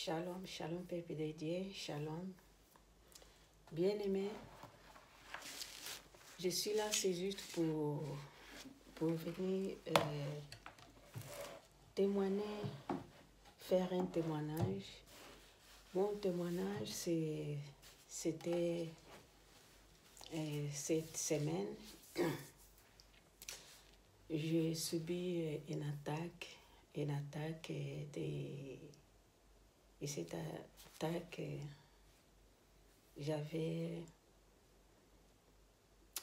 Shalom, shalom, peuple de Dieu, shalom. Bien-aimé, je suis là, c'est juste pour venir témoigner, faire un témoignage. Mon témoignage, c'était cette semaine. J'ai subi une attaque et cette attaque,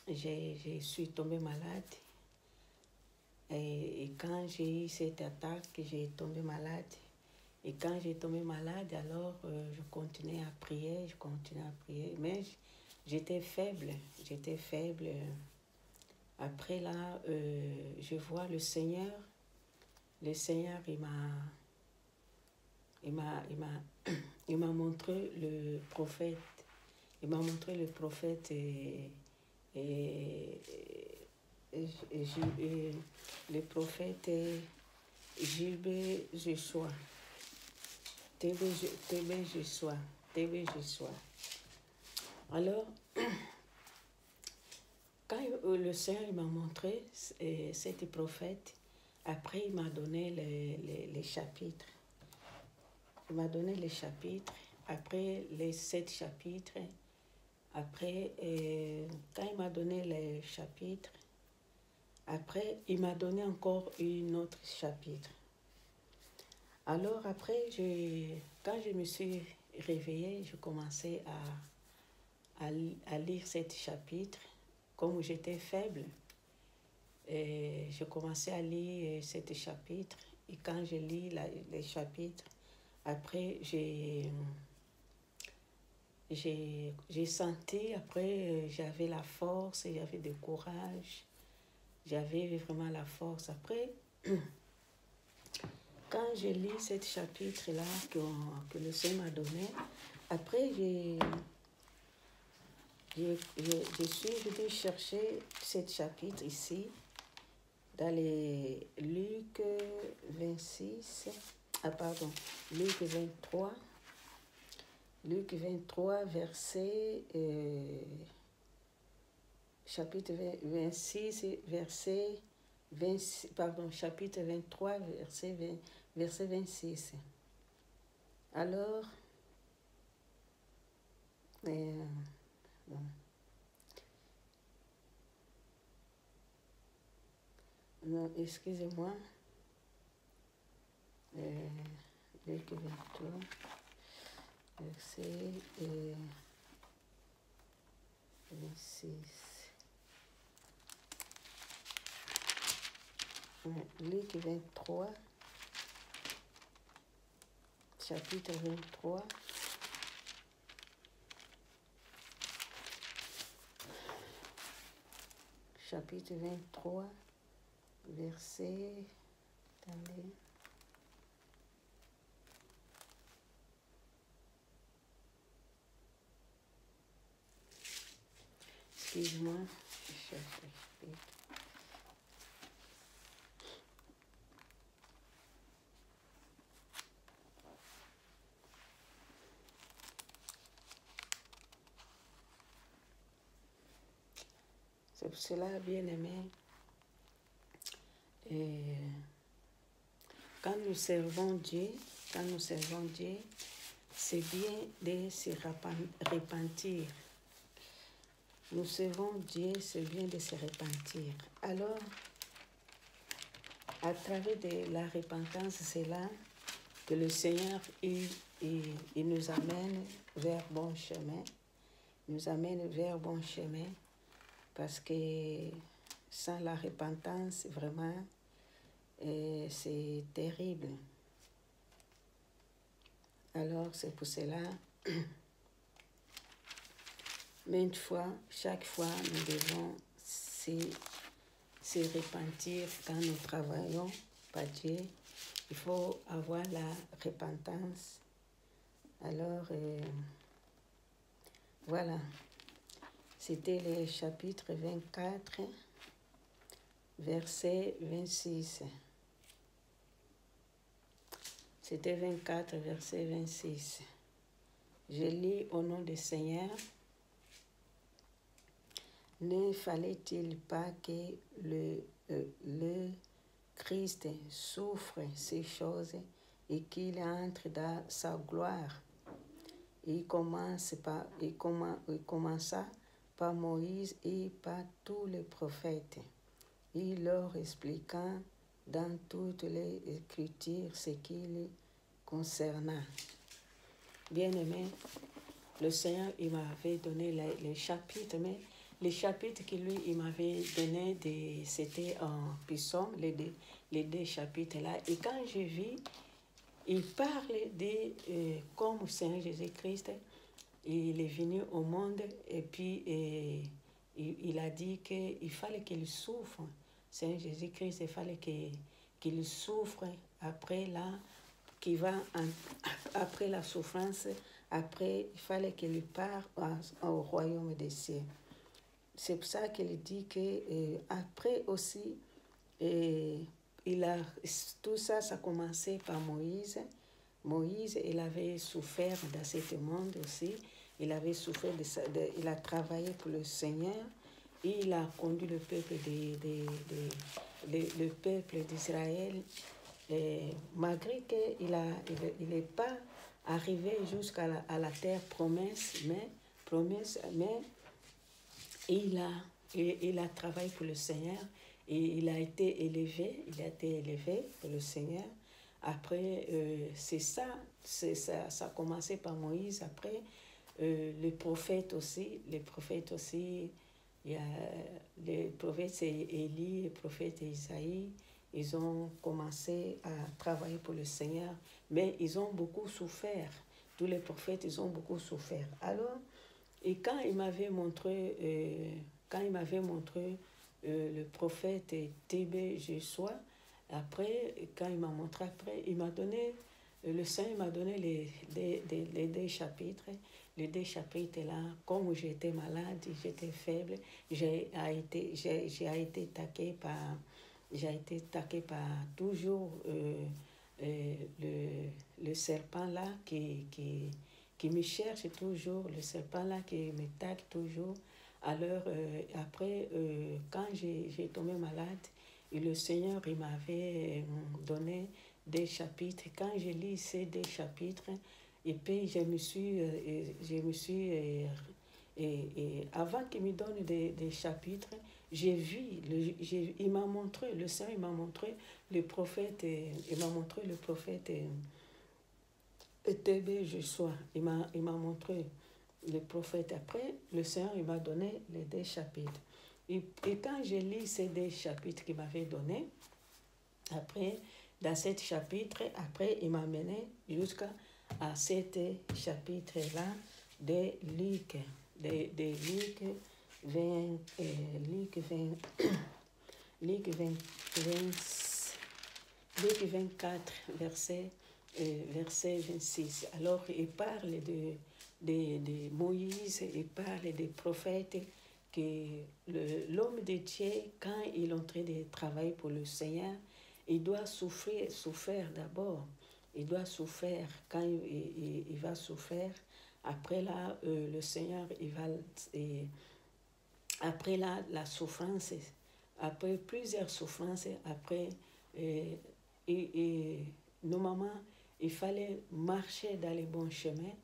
je suis tombée malade. Et quand j'ai eu cette attaque, j'ai tombé malade. Et quand j'ai tombé malade, alors je continuais à prier, mais j'étais faible. Après là, je vois le Seigneur, il m'a montré le prophète. Il m'a montré le prophète le prophète Gilbert Joshua. TB Joshua. Alors, quand le Seigneur m'a montré cet prophète, après il m'a donné les chapitres. Il m'a donné les chapitres, après les 7 chapitres, après, quand il m'a donné les chapitres, après, il m'a donné encore un autre chapitre. Alors après, quand je me suis réveillée, je commençais à lire cet chapitre. Comme j'étais faible, je commençais à lire cet chapitre. Et quand je lis les chapitres, après, j'ai senti, après, j'avais la force, j'avais du courage, j'avais vraiment la force. Après, quand je lis ce chapitre-là que le Seigneur m'a donné, après, je suis venue chercher ce chapitre ici, dans les Luc 26, Luc 23, Luc 23, verset, chapitre 26, verset 26, chapitre 23, verset 26. Alors, non, excusez-moi, Luc 23, verset 26. Luc 23, chapitre 23, chapitre 23, verset, attendez, excuse-moi, je cherche le chapitre. C'est pour cela, bien-aimé, quand nous servons Dieu, c'est bien de se repentir. Nous servons Dieu, c'est bien de se repentir. Alors, à travers de la repentance, c'est là que le Seigneur il nous amène vers bon chemin. Parce que sans la repentance, vraiment, c'est terrible. Alors, c'est pour cela, chaque fois, nous devons se repentir quand nous travaillons par Dieu. Il faut avoir la repentance. Alors, voilà. C'était le chapitre 24, verset 26. C'était 24, verset 26. Je lis au nom du Seigneur. Ne fallait-il pas que le Christ souffre ces choses et qu'il entre dans sa gloire? Il commença par Moïse et par tous les prophètes, il leur expliquant dans toutes les Écritures ce qui les concerna. Bien-aimé, le Seigneur, il m'avait donné les chapitres, mais les chapitres qu'il lui il m'avait donné, c'était en psaume, les deux chapitres-là. Et quand je vis, il parle de comme Seigneur Jésus-Christ, il est venu au monde et puis il a dit qu'il fallait qu'il souffre. Seigneur Jésus-Christ, il fallait qu'il souffre après après la souffrance, après il fallait qu'il parte au royaume des cieux. C'est pour ça qu'il dit que après aussi, tout ça, ça a commencé par Moïse. Moïse, il avait souffert dans ce monde aussi. Il avait souffert, il a travaillé pour le Seigneur. Et il a conduit le peuple le peuple d'Israël. Malgré qu'il n'est pas arrivé jusqu'à la terre promise, mais il a travaillé pour le Seigneur et il a été élevé pour le Seigneur. Après, ça a commencé par Moïse. Après, les prophètes aussi, il y a les prophètes, c'est Élie, les prophètes Isaïe, ils ont commencé à travailler pour le Seigneur, mais ils ont beaucoup souffert. Tous les prophètes, ils ont beaucoup souffert. Alors, et quand il m'avait montré, le prophète T.B. Joshua, après, quand il m'a montré, après, il m'a donné, le Seigneur m'a donné les deux chapitres. Les deux chapitres là, comme j'étais malade, j'étais faible, j'ai été attaqué par toujours le serpent là qui me cherche toujours, le serpent là qui me taque toujours. Alors après, quand j'ai tombé malade, et le Seigneur il m'avait donné des chapitres. Quand je lis ces deux chapitres, et puis je me suis avant qu'il me donne des chapitres, j'ai vu, il m'a montré, le Seigneur il m'a montré le prophète, T.B. Joshua, il m'a montré le prophète. Après, le Seigneur il m'a donné les deux chapitres. Et quand je lis ces deux chapitres qu'il m'avait donnés, après, dans ce chapitre, après, il m'a mené jusqu'à cet chapitre-là de Luc, Luc 24, verset 26. Alors, il parle de Moïse, il parle des prophètes, que l'homme de Dieu, quand il est en train de travailler pour le Seigneur, il doit souffrir d'abord. Il doit souffrir. Quand il va souffrir, après là, le Seigneur, après là, la souffrance, après plusieurs souffrances, après, normalement, il fallait marcher dans les bons chemins,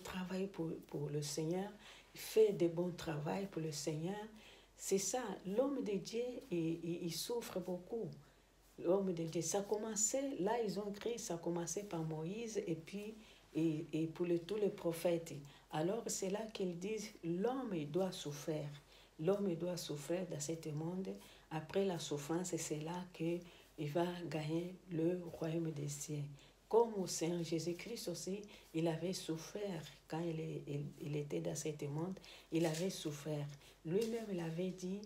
travailler pour le Seigneur, faire de bons travaux pour le Seigneur. C'est ça, l'homme de Dieu, il souffre beaucoup. L'homme de Dieu, ça commençait, là ils ont écrit, ça commençait par Moïse et puis et pour tous les prophètes. Alors c'est là qu'ils disent, l'homme il doit souffrir. L'homme il doit souffrir dans ce monde. Après la souffrance, c'est là qu'il va gagner le royaume des cieux. Comme au Seigneur Jésus-Christ aussi, il avait souffert quand il était dans ce monde, il avait souffert. Lui-même, il avait dit,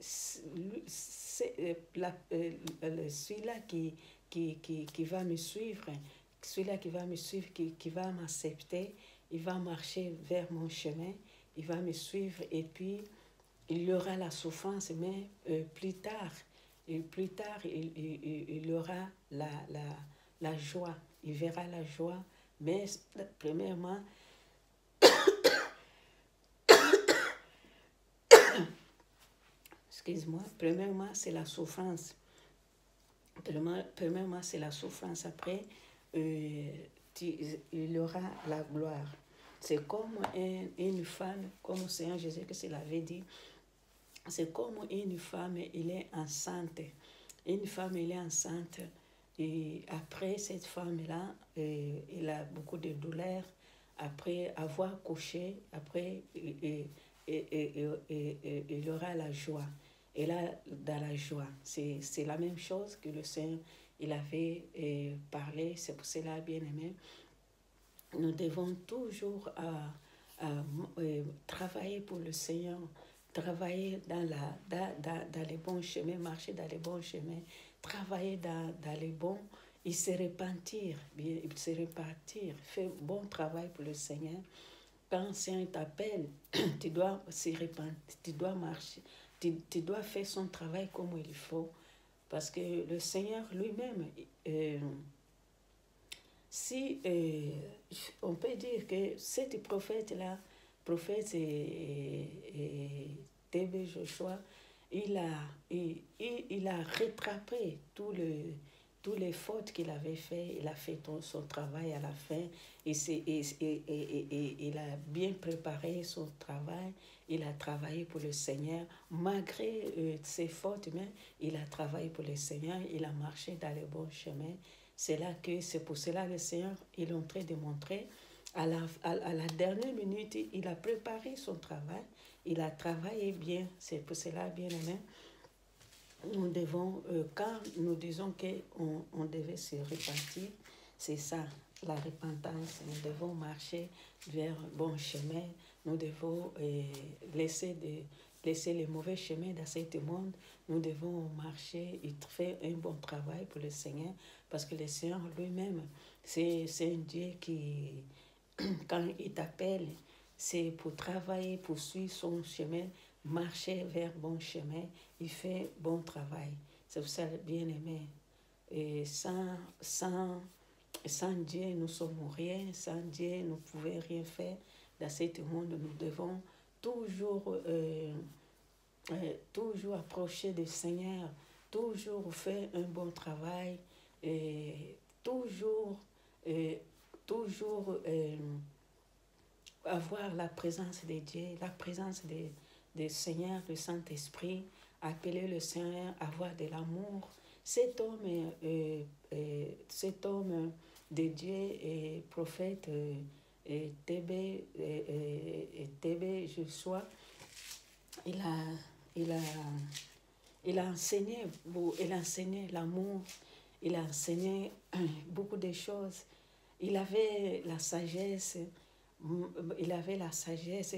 celui-là qui va me suivre, qui va m'accepter, il va marcher vers mon chemin, il va me suivre et puis il y aura la souffrance, mais plus tard, Et plus tard, il aura la joie. Il verra la joie. Mais premièrement, excuse-moi, premièrement, c'est la souffrance. Premièrement, c'est la souffrance. Après, il aura la gloire. C'est comme une femme, comme le Seigneur Jésus-Christ l'avait dit, c'est comme une femme, elle est enceinte. Une femme, elle est enceinte. Et après, cette femme-là, elle a beaucoup de douleurs. Après avoir couché, après, il aura la joie. Et là, dans la joie, c'est la même chose que le Seigneur, il avait parlé. C'est pour cela, bien aimé, nous devons toujours travailler pour le Seigneur, travailler dans les bons chemins, marcher dans les bons chemins, travailler dans les bons, il se repentir, faire bon travail pour le Seigneur. Quand le Seigneur t'appelle, tu dois se repentir, tu dois marcher, tu dois faire son travail comme il faut. Parce que le Seigneur lui-même, si on peut dire que cet prophète-là, prophète T.B. Joshua, il a rattrapé tous les fautes qu'il avait fait. Il a fait son travail à la fin. Il a bien préparé son travail. Il a travaillé pour le Seigneur. Malgré ses fautes, mais il a travaillé pour le Seigneur. Il a marché dans les bons chemins. C'est pour cela que le Seigneur, il est en train de montrer. À la dernière minute, il a préparé son travail. Il a travaillé bien. C'est pour cela, bien aimé, nous devons, quand nous disons qu'on devait se repentir, c'est ça, la repentance. Nous devons marcher vers un bon chemin. Nous devons laisser les mauvais chemins dans ce monde. Nous devons marcher et faire un bon travail pour le Seigneur. Parce que le Seigneur lui-même, c'est un Dieu qui, quand il t'appelle, c'est pour travailler, pour suivre son chemin, marcher vers bon chemin, il fait bon travail. C'est pour ça, bien aimé. Et sans Dieu, nous sommes rien. Sans Dieu, nous ne pouvons rien faire. Dans ce monde, nous devons toujours approcher du Seigneur, toujours faire un bon travail, et toujours avoir la présence de Dieu, la présence du Seigneur, du Saint-Esprit, appeler le Seigneur, avoir de l'amour. Cet homme de Dieu et prophète T.B. Joshua, il a enseigné l'amour, il a enseigné beaucoup de choses. Il avait la sagesse,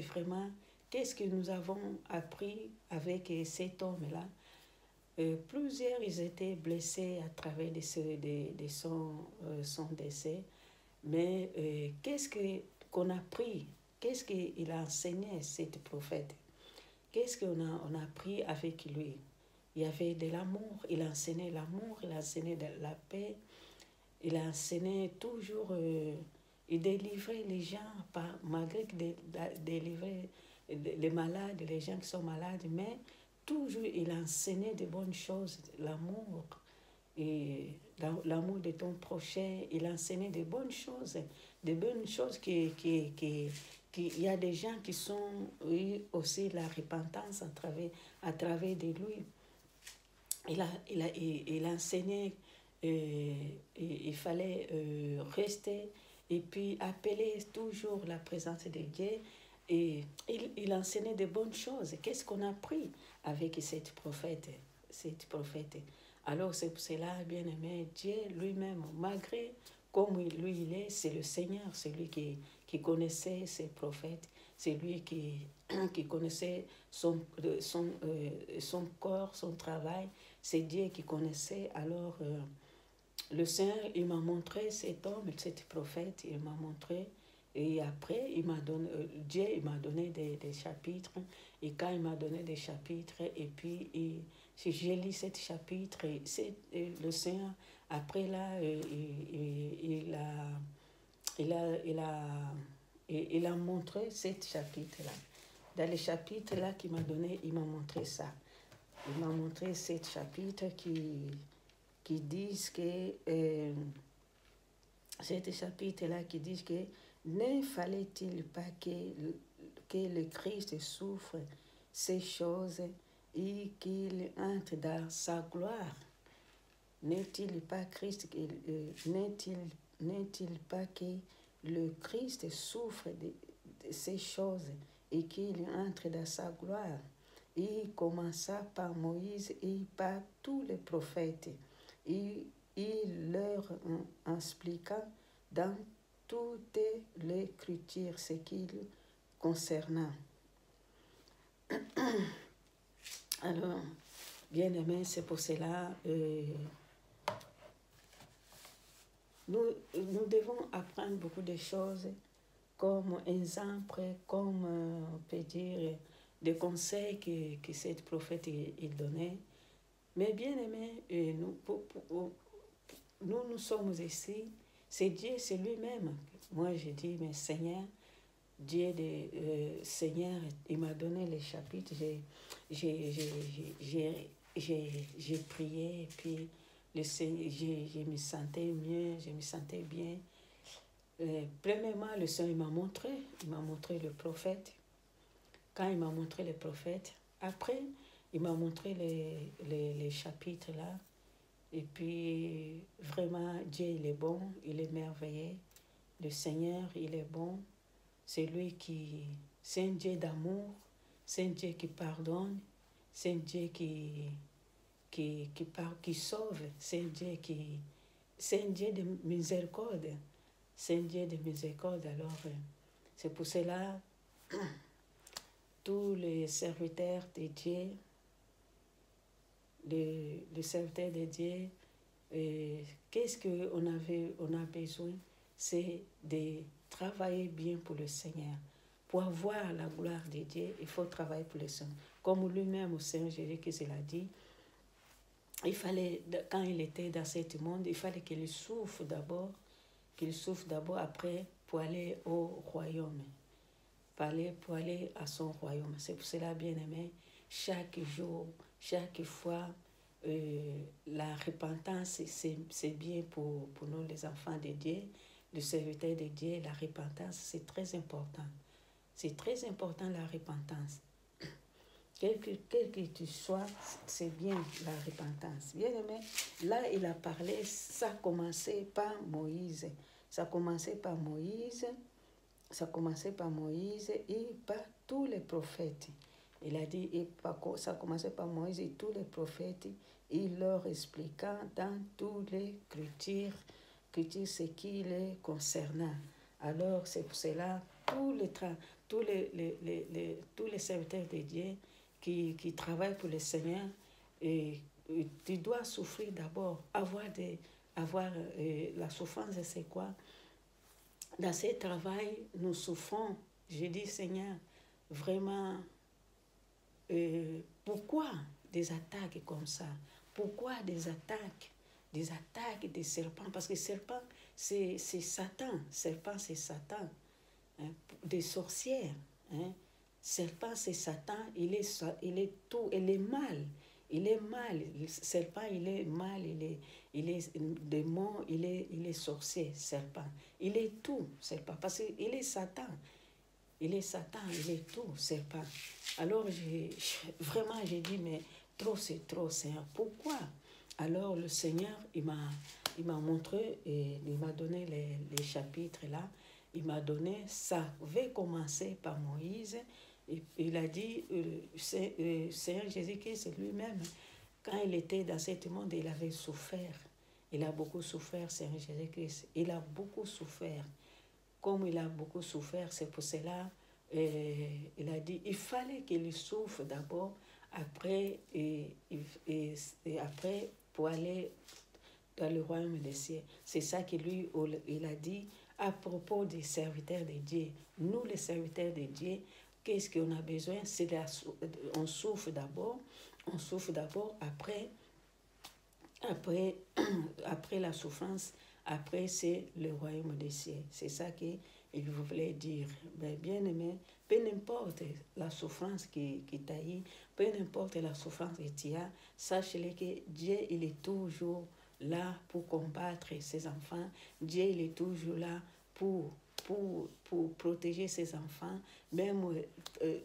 vraiment. Qu'est-ce que nous avons appris avec cet homme-là? Plusieurs, ils étaient blessés à travers de son décès. Mais qu'est-ce qu'on a appris? Qu'est-ce qu'il a enseigné, cet prophète? Qu'est-ce qu'on a appris avec lui? Il y avait de l'amour, il a enseigné l'amour, il a enseigné de la paix, il a enseigné toujours, il délivrait les gens, malgré que délivrer les malades, les gens qui sont malades, mais toujours il a enseigné de bonnes choses, l'amour, et l'amour de ton prochain, il a enseigné de bonnes choses il y a des gens qui sont aussi la repentance à travers de lui. Il a enseigné, il fallait rester et puis appeler toujours la présence de Dieu. Et il enseignait de bonnes choses. Qu'est-ce qu'on a appris avec cette prophète? Alors c'est pour cela, bien aimé, Dieu lui-même, malgré comme lui il est, c'est le Seigneur, c'est lui qui connaissait ses prophètes, c'est lui qui connaissait son corps, son travail, c'est Dieu qui connaissait. Alors le Seigneur, il m'a montré cet homme, cet prophète, il m'a montré. Et après, Dieu m'a donné des chapitres. Et quand il m'a donné des chapitres, et puis Si j'ai lu ce chapitre, le Seigneur, après là, il a montré ce chapitre-là. Dans le chapitre-là qu'il m'a donné, il m'a montré ça. Il m'a montré ce chapitre qui disent que... ce chapitre-là qui dit que ne fallait-il pas que le Christ souffre ces choses et qu'il entre dans sa gloire? N'est-il pas n'est-il pas que le Christ souffre de ces choses et qu'il entre dans sa gloire? Il commença par Moïse et par tous les prophètes. Et il leur expliqua dans toute l'écriture ce qu'il concerna. Alors, bien aimé, c'est pour cela nous devons apprendre beaucoup de choses comme exemple, comme on peut dire des conseils que cette prophète il donnait. Mais bien aimé, nous sommes ici, c'est Dieu, c'est lui-même. Moi je dis, mais Seigneur, Seigneur, il m'a donné les chapitres, j'ai prié, et puis je me sentais mieux, je me sentais bien. Premièrement, le Seigneur il m'a montré le prophète. Quand il m'a montré le prophète, après, il m'a montré les chapitres là. Et puis, vraiment, Dieu, il est bon, il est merveilleux. Le Seigneur, il est bon. C'est un Dieu d'amour, c'est un Dieu qui pardonne, c'est un Dieu qui sauve, c'est un Dieu de miséricorde. C'est un Dieu de miséricorde. Alors, c'est pour cela, tous les serviteurs de Dieu, les serviteurs de Dieu, qu'est-ce qu'on a besoin? C'est de travailler bien pour le Seigneur. Pour avoir la gloire de Dieu, il faut travailler pour le Seigneur. Comme lui-même, au Seigneur Jésus-Christ l'a dit, il fallait, quand il était dans ce monde, il fallait qu'il souffre d'abord, après pour aller au royaume. Pour aller à son royaume. C'est pour cela, bien aimé, chaque jour, chaque fois, la repentance, c'est bien pour nous, les enfants de Dieu, les serviteurs de Dieu. La repentance, c'est très important. C'est très important, la repentance. Quel que tu sois, c'est bien la repentance. Bien aimé, là, il a parlé, ça a commencé par Moïse. Ça a commencé par Moïse et par tous les prophètes. Il a dit, ça a commencé par Moïse et tous les prophètes, il leur expliquant dans toutes les écritures ce qui les concernant. Alors, c'est pour cela, tous les serviteurs de Dieu qui travaillent pour le Seigneur, tu dois souffrir d'abord. La souffrance, c'est quoi? Dans ce travail, nous souffrons. Je dis, Seigneur, vraiment, pourquoi des attaques comme ça? Pourquoi des attaques des serpents? Parce que serpent, c'est Satan. Serpent, c'est Satan. Hein? Des sorcières. Hein? Serpent, c'est Satan. Il est tout. Il est mal. Il est mal. Le serpent, il est mal. Il est démon. Il est sorcier, serpent. Il est tout, serpent. Parce qu'il est Satan. Il est Satan. Il est tout, serpent. Alors, vraiment, j'ai dit, mais trop, c'est trop, Seigneur. Pourquoi? Alors, le Seigneur, il m'a montré, et il m'a donné les chapitres là. Il m'a donné, ça va commencer par Moïse. Il a dit, Seigneur Jésus-Christ lui-même, quand il était dans ce monde, il avait souffert. Il a beaucoup souffert, Seigneur Jésus-Christ. Il a beaucoup souffert. Comme il a beaucoup souffert, c'est pour cela, il a dit, il fallait qu'il souffre d'abord, après, et après, pour aller dans le royaume des cieux. C'est ça que lui, il a dit à propos des serviteurs de Dieu. Nous, les serviteurs de Dieu, qu'est-ce qu'on a besoin? On souffre d'abord. On souffre d'abord, après la souffrance, après c'est le royaume des cieux. C'est ça qu'il voulait dire. Mais bien aimé, peu importe la souffrance qui t'a eu, peu importe la souffrance que tu as, sache-le que Dieu, il est toujours là pour combattre ses enfants. Dieu, il est toujours là pour protéger ses enfants, même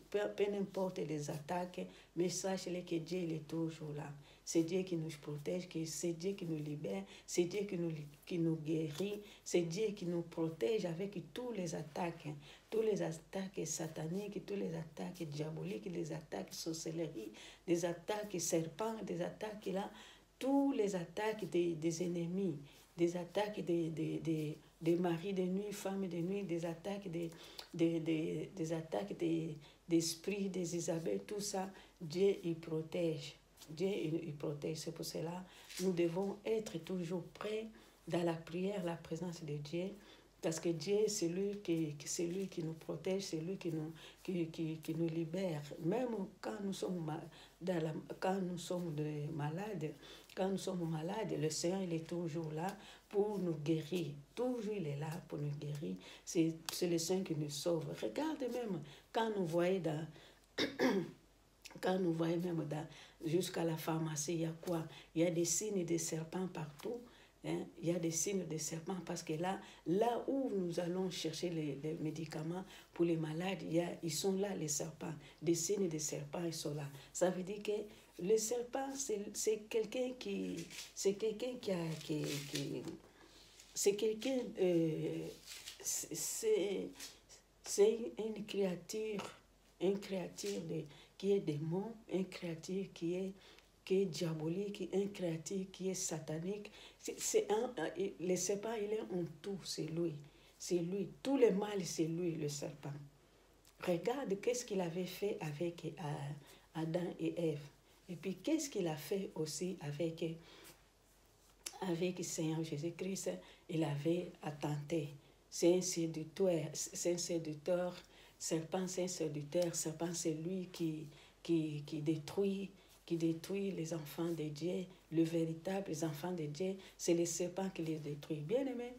peu importe les attaques, mais sache-le que Dieu, il est toujours là. C'est Dieu qui nous protège, c'est Dieu qui nous libère, c'est Dieu qui nous guérit, c'est Dieu qui nous protège avec tous les attaques sataniques, tous les attaques diaboliques, les attaques sorcellerie, des attaques serpents, des attaques là, tous les attaques des ennemis, des attaques des maris de nuit, femmes de nuit, des attaques des attaques d'esprits, des Isabelles, tout ça, Dieu il protège. Dieu il protège. C'est pour cela nous devons être toujours prêts dans la prière, la présence de Dieu, parce que Dieu, c'est lui qui nous protège, c'est lui qui nous libère. Même quand nous sommes malades, le Seigneur, il est toujours là pour nous guérir. Toujours, il est là pour nous guérir. C'est le Seigneur qui nous sauve. Regarde même, quand nous voyons même jusqu'à la pharmacie, il y a quoi? Il y a des signes de serpents partout. Hein? Il y a des signes de serpents parce que là où nous allons chercher les médicaments pour les malades, ils sont là, les serpents. Des signes de serpents, ils sont là. Ça veut dire que le serpent, c'est quelqu'un c'est une créature, qui est démon, une créature qui est diabolique, une créature qui est satanique. Le serpent, il est en tout, c'est lui. C'est lui. Tout le mal, c'est lui, le serpent. Regarde qu'est-ce qu'il avait fait avec Adam et Ève. Et puis, qu'est-ce qu'il a fait aussi avec le Seigneur Jésus-Christ. Il avait tenté. C'est un séducteur. Serpent, c'est un séducteur. Serpent, c'est lui qui détruit les enfants de Dieu. Le véritable enfant de Dieu, c'est le serpent qui les détruit. Bien aimé,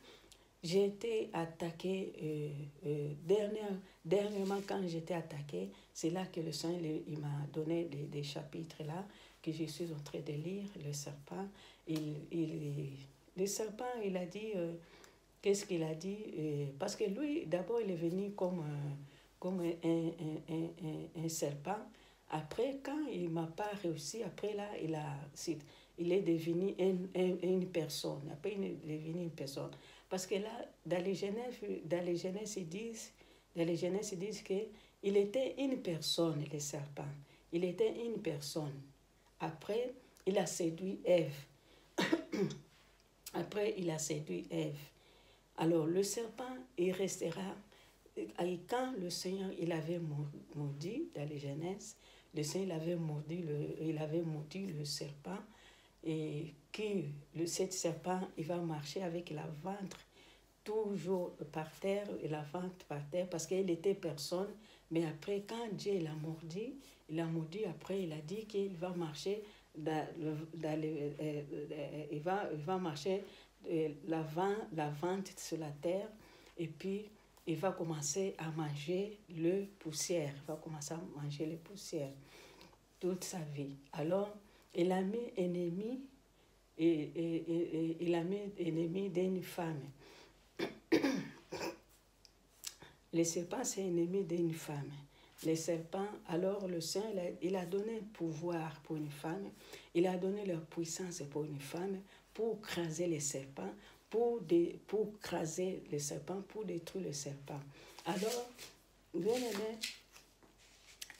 j'ai été attaqué dernièrement quand j'étais attaqué, c'est là que le Seigneur il m'a donné des chapitres là que je suis en train de lire, le serpent. Le serpent, il a dit, qu'est-ce qu'il a dit? Parce que lui, d'abord, il est venu comme un serpent. Après, quand il ne m'a pas réussi, après là, il est devenu une personne. Après, il est devenu une personne. Parce que là, dans les Genèse, ils disent qu'il était une personne, le serpent. Il était une personne. Après, il a séduit Ève. Alors, le serpent, il restera. Et quand le Seigneur, il avait maudit, dans les Genèse, le Seigneur il avait maudit le serpent. Et cet serpent, il va marcher avec la ventre toujours par terre, et la ventre par terre, parce qu'il était personne. Mais après, quand Dieu l'a maudit, après, il a dit qu'il va marcher il va marcher la ventre sur la terre, et puis il va commencer à manger le poussière. Il va commencer à manger les poussières toute sa vie. Alors, il a mis ennemi, d'une femme. Le serpent, c'est ennemi d'une femme. Les serpents, alors le Seigneur, il a donné un pouvoir pour une femme, il a donné leur puissance pour une femme, pour craser les serpents, pour craser les serpents, pour détruire les serpents. Alors, bien aimé,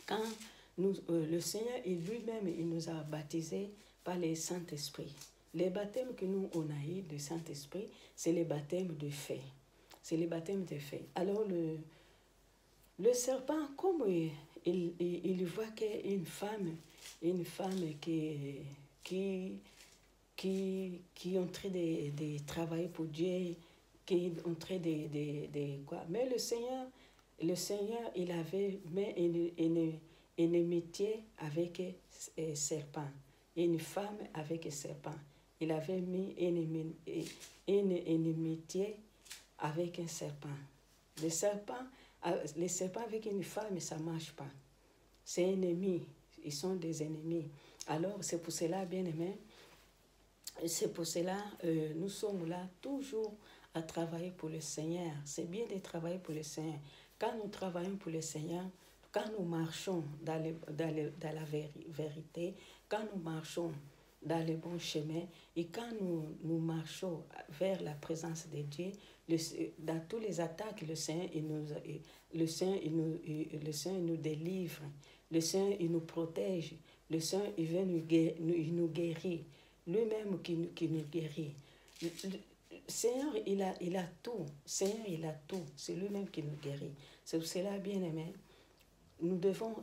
quand le Seigneur lui-même, il nous a baptisés par le Saint-Esprit. Les baptêmes que nous, on a eu du Saint-Esprit, c'est les baptêmes de feu. C'est les baptêmes de feu. Alors, le serpent, comme il voit qu'une femme qui est en train de travailler pour Dieu, qui est en train de quoi. Mais le Seigneur, il avait mis inimitié avec serpent. Une femme avec serpent. Il avait mis une inimitié avec un serpent. Les serpents avec une femme, ça ne marche pas. C'est ennemi. Ils sont des ennemis. Alors, c'est pour cela, bien-aimés, c'est pour cela nous sommes là toujours à travailler pour le Seigneur. C'est bien de travailler pour le Seigneur. Quand nous travaillons pour le Seigneur, quand nous marchons dans la vérité, quand nous marchons dans le bon chemin et quand nous marchons vers la présence de Dieu, dans toutes les attaques, le Seigneur il nous délivre, le Seigneur il nous protège, le Seigneur il vient nous guérir, lui-même qui nous guérit. Le Seigneur il a tout, Seigneur il a tout, c'est lui-même qui nous guérit. C'est pour cela, bien-aimés, nous devons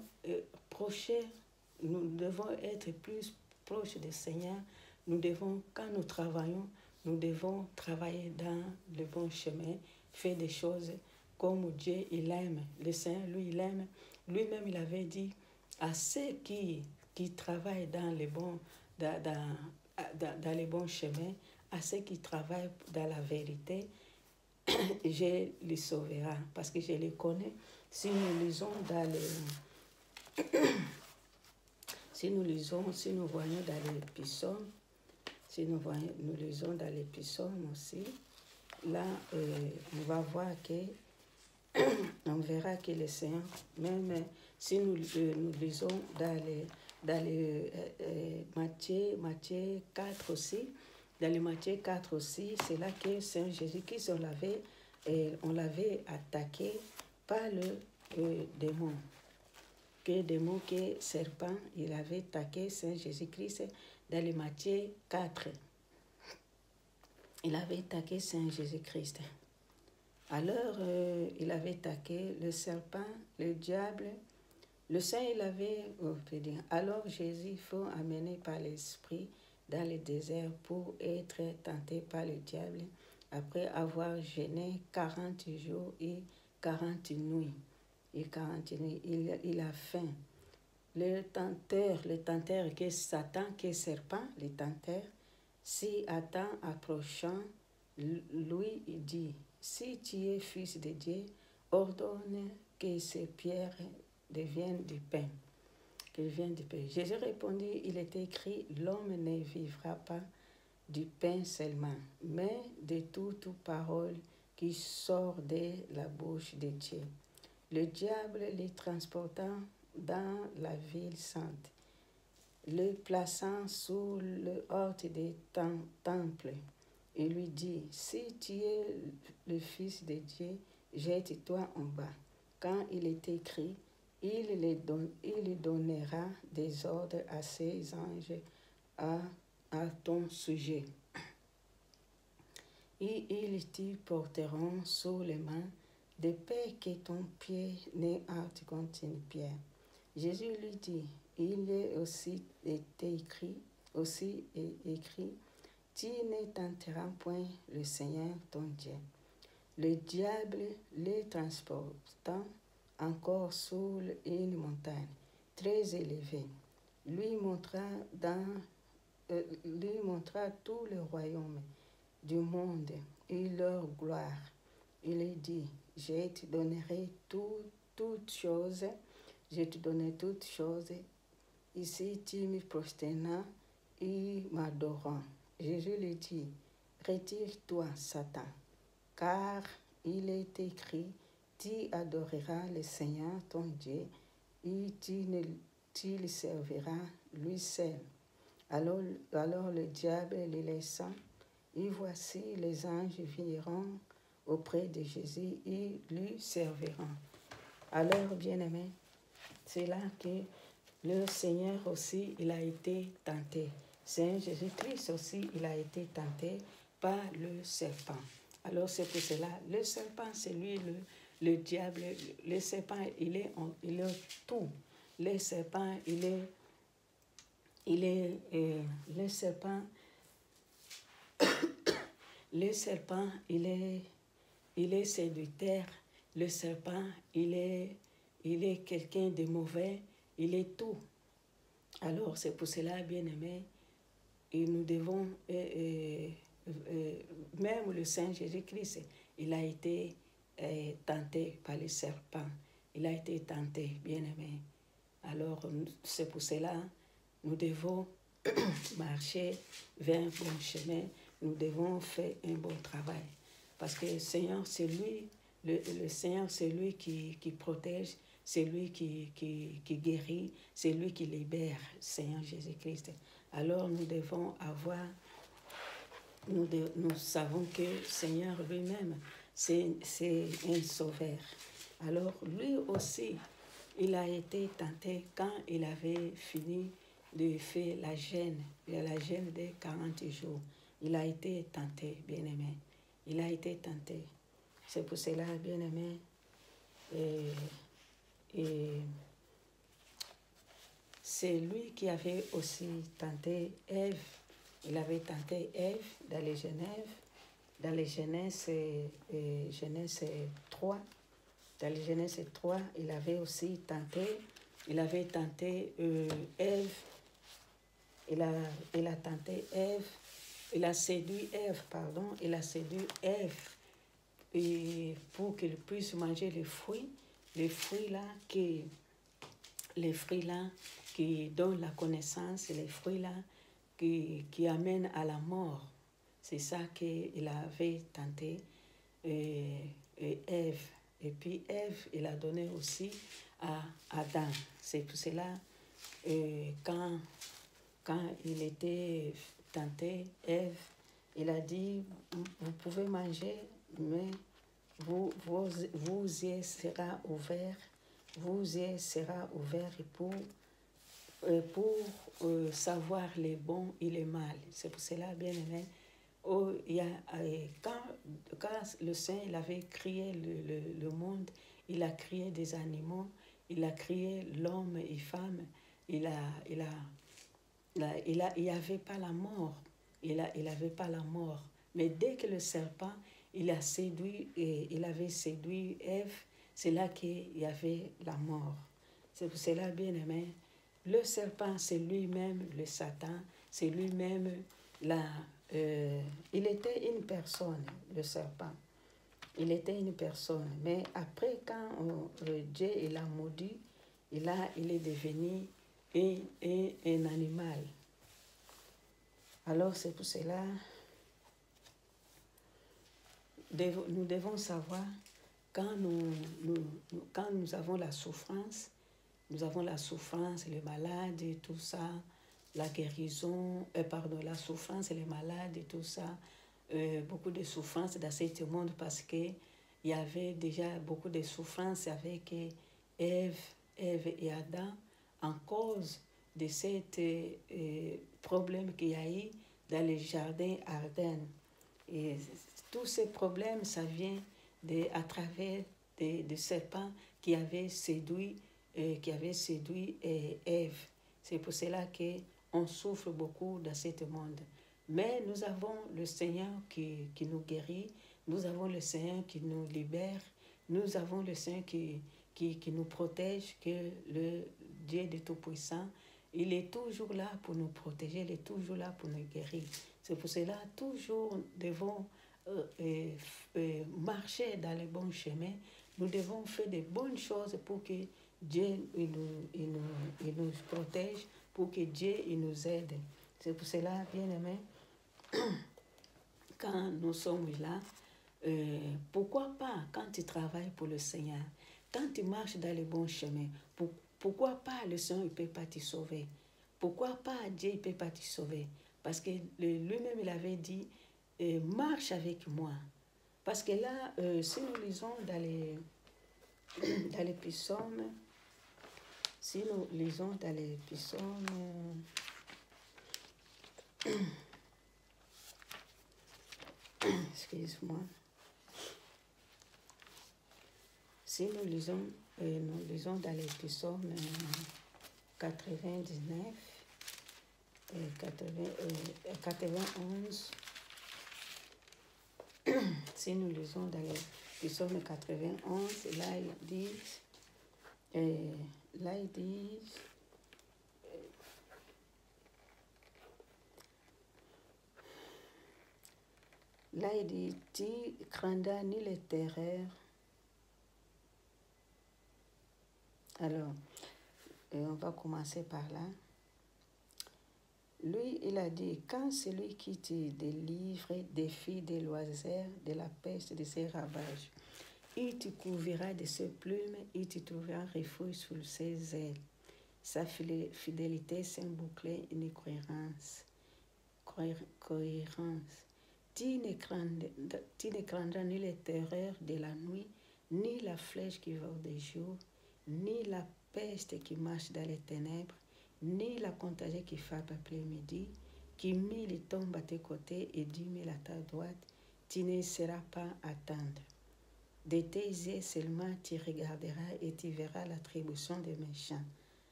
être plus proches du Seigneur. Nous devons, quand nous travaillons, nous devons travailler dans le bon chemin, faire des choses comme Dieu il aime. Le Seigneur, lui, il aime. Lui-même, il avait dit à ceux qui travaillent dans les bons chemins, à ceux qui travaillent dans la vérité, je les sauverai, parce que je les connais. Si nous lisons dans les... si nous voyons dans les psaumes, nous lisons dans les psaumes aussi, là, on va voir que, on verra que le Seigneur, même si nous lisons dans les Matthieu 4 aussi, dans le Matthieu 4 aussi, c'est là que Saint Jésus-Christ, on l'avait attaqué par le démon. Que démon, que serpent, il avait attaqué Saint Jésus-Christ dans le Matthieu 4. Il avait attaqué Saint Jésus-Christ. Alors, il avait attaqué le serpent, le diable. Le Saint, il avait... Alors, Jésus faut amener par l'Esprit dans le désert pour être tenté par le diable après avoir jeûné 40 jours et 40 nuits. Il a faim. Le tenteur que Satan, que serpent, le tenteur, si Adam approchant, lui il dit, si tu es fils de Dieu, ordonne que ces pierres deviennent du pain. Jésus répondit, il est écrit, l'homme ne vivra pas du pain seulement, mais de toute parole qui sort de la bouche de Dieu. Le diable les transportant dans la ville sainte, le plaçant sous le hôte des temples, et lui dit, si tu es le Fils de Dieu, jette-toi en bas. Quand il est écrit, il donnera des ordres à ses anges à ton sujet. Et ils te porteront sous les mains, de peur que ton pied ne heurte contre une pierre. Jésus lui dit, il est aussi écrit, tu ne tenteras point le Seigneur ton Dieu. Le diable, les transportant encore sur une montagne très élevée, lui montra tout le royaume du monde et leur gloire. Il lui dit, je te donnerai toutes choses, ici tu me prosternas et m'adorant. Jésus lui dit, retire-toi, Satan, car il est écrit, tu adoreras le Seigneur ton Dieu et tu le serviras lui seul. Alors le diable le laissant, et voici les anges viendront auprès de Jésus et lui serviront. Alors, bien-aimés, c'est là que le Seigneur aussi, il a été tenté. Saint Jésus-Christ aussi, il a été tenté par le serpent. Alors, c'est pour cela, le serpent, c'est lui le diable. Le serpent, il est tout. Le serpent, le serpent, il est séducteur. Le serpent, il est quelqu'un de mauvais. il est tout. Alors c'est pour cela, bien-aimés, et nous devons, même le Saint Jésus-Christ, il a été tenté par les serpents. Il a été tenté, bien-aimé. Alors c'est pour cela, nous devons marcher vers un bon chemin. Nous devons faire un bon travail. Parce que le Seigneur, c'est lui, le Seigneur, c'est lui qui protège, c'est lui qui guérit, c'est lui qui libère, Seigneur Jésus-Christ. Alors nous devons avoir, nous savons que le Seigneur lui-même, c'est un sauveur. Alors lui aussi, il a été tenté quand il avait fini de faire la gêne de 40 jours. Il a été tenté, bien-aimé. Il a été tenté. C'est pour cela, bien-aimé, et c'est lui qui avait aussi tenté Ève. Il avait tenté Ève dans les Genèse 3. Dans les Genèse 3, il avait aussi tenté, Ève. Il a tenté Ève. Il a séduit Ève, et pour qu'elle puisse manger les fruits là qui donnent la connaissance, les fruits là qui amènent à la mort. C'est ça qu'il avait tenté Ève. Et puis Ève, il a donné aussi à Adam. C'est pour cela, quand il était tenté, Ève, il a dit, vous pouvez manger, mais vos yeux sera ouvert pour savoir les bons et les mal. C'est pour cela, bien aimé, quand le Saint il avait créé le monde, il a créé des animaux, il a créé l'homme et femme, il n'y avait pas la mort. Il avait pas la mort. Mais dès que le serpent, il avait séduit Ève, c'est là qu'il y avait la mort. C'est pour cela, bien aimé, le serpent, c'est lui-même le Satan, c'est lui-même il était une personne, le serpent. Il était une personne. Mais après, quand Dieu il a maudit, il est devenu un animal. Alors c'est pour cela, nous devons savoir, quand nous avons la souffrance, les malades et tout ça, la guérison, la souffrance et les malades et tout ça, beaucoup de souffrance dans ce monde parce qu'il y avait déjà beaucoup de souffrance avec Ève et Adam en cause de cet problème qu'il y a eu dans les jardins Arden. Et tous ces problèmes, ça vient à travers des serpents qui avaient séduit Ève. C'est pour cela qu'on souffre beaucoup dans ce monde. Mais nous avons le Seigneur qui nous guérit, nous avons le Seigneur qui nous libère, nous avons le Seigneur qui nous protège, que le Dieu de Tout-Puissant, il est toujours là pour nous protéger, il est toujours là pour nous guérir. C'est pour cela, toujours, nous devons marcher dans les bons chemins. Nous devons faire de bonnes choses pour que Dieu il nous protège, pour que Dieu il nous aide. C'est pour cela, bien-aimés, quand nous sommes là, pourquoi pas, quand tu travailles pour le Seigneur, quand tu marches dans les bons chemins, pourquoi pas le Seigneur ne peut pas te sauver? Pourquoi pas Dieu ne peut pas te sauver? Parce que lui-même, il avait dit, marche avec moi. Parce que là, si nous lisons dans les psaumes, excuse-moi, si nous lisons dans les psaumes 99 et 91, si nous lisons dans les psaumes 91, là il dit, là il dit, tu craindras ni les terreurs. Alors, on va commencer par là. Lui, il a dit, quand celui qui te délivre des filles des loisirs, de la peste, de ses ravages, il te couvrira de ses plumes, il te trouvera refuge sous ses ailes. Sa fidélité, c'est un bouclier, une cohérence. Tu ne craindras ni les terreurs de la nuit, ni la flèche qui vole de jour, ni la peste qui marche dans les ténèbres, ni la contagion qui frappe après midi, qui 1000 tombent à tes côtés et 10 000 à ta droite, tu ne seras pas atteindre. De tes yeux seulement tu regarderas et tu verras l'attribution des méchants.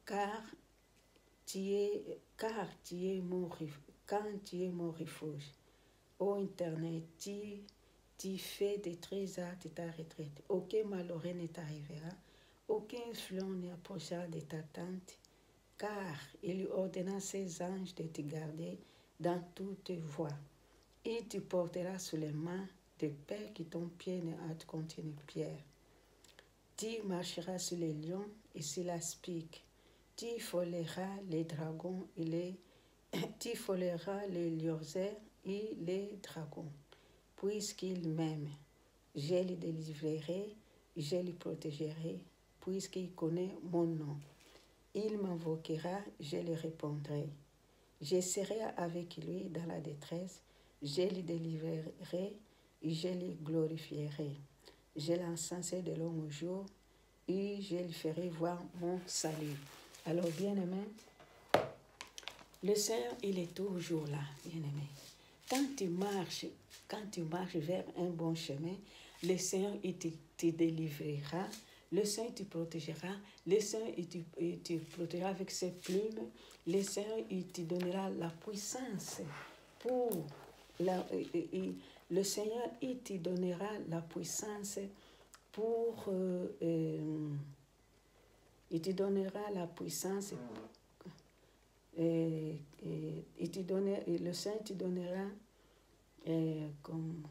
Car tu es mon refuge. Ô Internet, tu fais des trésors de ta retraite. Aucun malheureux ne t'arrivera, aucun fléau n'approchera de ta tente, car il ordonna ses anges de te garder dans toutes tes voies. Et tu porteras sous les mains de peur que ton pied ne hâte contre une pierre. Tu marcheras sur les lions et sur la spique. Tu frôleras les dragons et tu frôleras les liorzères et les dragons. Puisqu'il m'aime, je le délivrerai, je le protégerai, puisqu'il connaît mon nom. Il m'invoquera, je le répondrai. Je serai avec lui dans la détresse, je le délivrerai et je le glorifierai. Je l'encenserai de long au jour et je lui ferai voir mon salut. Alors, bien-aimé, le Seigneur, il est toujours là, bien-aimé. Quand tu marches vers un bon chemin, le Seigneur, il te délivrera, le Seigneur te protégera, le Seigneur, il te protégera avec ses plumes, le Seigneur, il te donnera la puissance pour le Seigneur, il te donnera la puissance pour il te donnera la puissance le Seigneur te donnera comme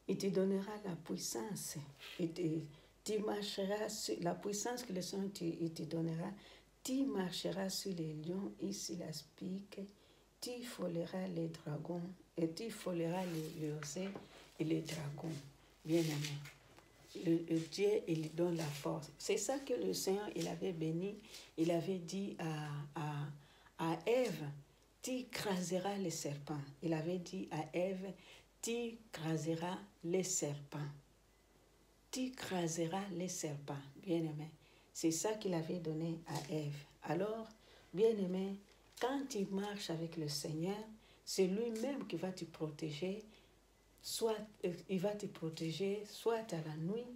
il te donnera la puissance et tu marcheras sur la puissance que le Seigneur te donnera. Tu marcheras sur les lions et sur la spique, tu frôleras les dragons et tu frôleras les liorzères et les dragons. Bien-aimé, le Dieu, il donne la force. C'est ça que le Seigneur, il avait béni. Il avait dit à Ève, tu écraseras les serpents. Il avait dit à Ève, tu écraseras les serpents. Tu écraseras les serpents, bien-aimé. C'est ça qu'il avait donné à Ève. Alors, bien-aimé, quand tu marches avec le Seigneur, c'est lui-même qui va te protéger. Soit il va te protéger, soit à la nuit,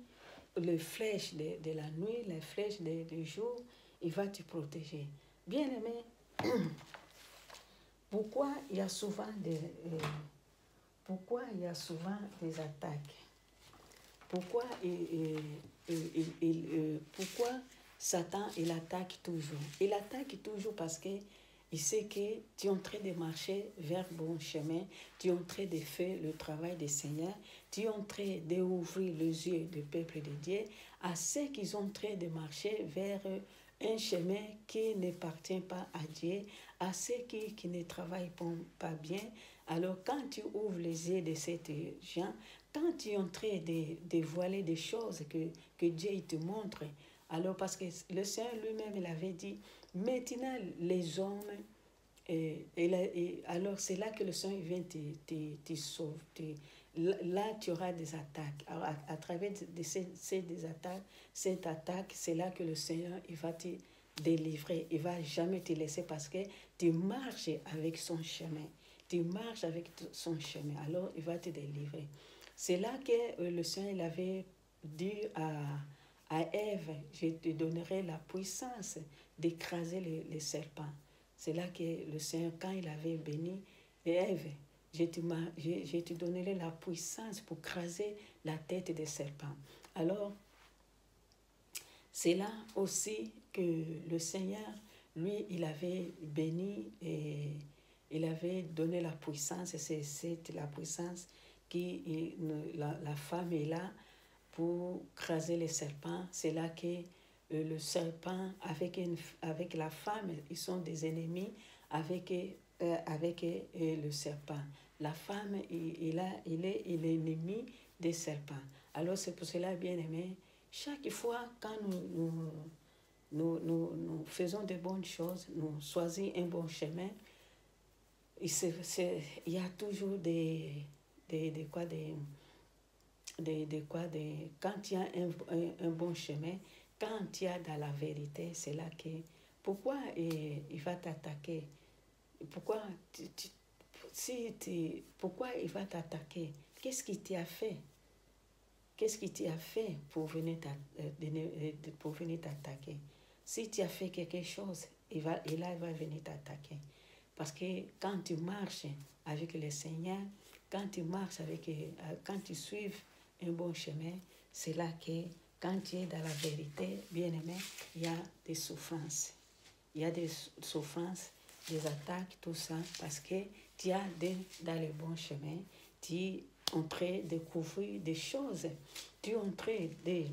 les flèches de la nuit, les flèches du jour, il va te protéger. Bien-aimé, pourquoi il y a souvent des attaques? Pourquoi Satan, il attaque toujours? Il attaque toujours parce que il sait que tu es en train de marcher vers le bon chemin, tu es en train de faire le travail du Seigneur, tu es en train d'ouvrir les yeux du peuple de Dieu à ceux qui sont en train de marcher vers un chemin qui n'appartient pas à Dieu, à ceux qui ne travaillent pas bien. Alors quand tu ouvres les yeux de ces gens, quand tu es en train de dévoiler des choses que Dieu te montre, alors parce que le Seigneur lui-même, il avait dit, maintenant les hommes, alors c'est là que le Seigneur vient te sauver. Là, tu auras des attaques. Alors, à travers cette attaque, c'est là que le Seigneur, il va te délivrer. Il ne va jamais te laisser parce que tu marches avec son chemin. Tu marches avec son chemin. Alors, il va te délivrer. C'est là que le Seigneur, il avait dit à Ève, je te donnerai la puissance d'écraser les serpents. C'est là que le Seigneur, quand il avait béni Ève, je te donnerai la puissance pour craser la tête des serpents. Alors, c'est là aussi que le Seigneur, lui, il avait béni et il avait donné la puissance. Et c'est la puissance qui la femme est là pour craser les serpents. C'est là que le serpent, avec la femme, ils sont des ennemis avec le serpent. La femme, il est l'ennemi des serpents. Alors c'est pour cela, bien aimé, chaque fois quand nous faisons de bonnes choses, nous choisissons un bon chemin, il y a toujours quand il y a un bon chemin, quand il y a dans la vérité, c'est là que, pourquoi il va t'attaquer? Pourquoi pourquoi il va t'attaquer? Qu'est-ce qui t'a fait? Qu'est-ce qui t'a fait pour venir t'attaquer? Si tu as fait quelque chose, il va venir t'attaquer. Parce que quand tu marches avec le Seigneur, quand tu suis un bon chemin, c'est là que quand tu es dans la vérité, bien aimé, il y a des souffrances. Il y a des souffrances, des attaques, tout ça, parce que tu es dans le bon chemin, tu es en train de découvrir des choses, tu es en train de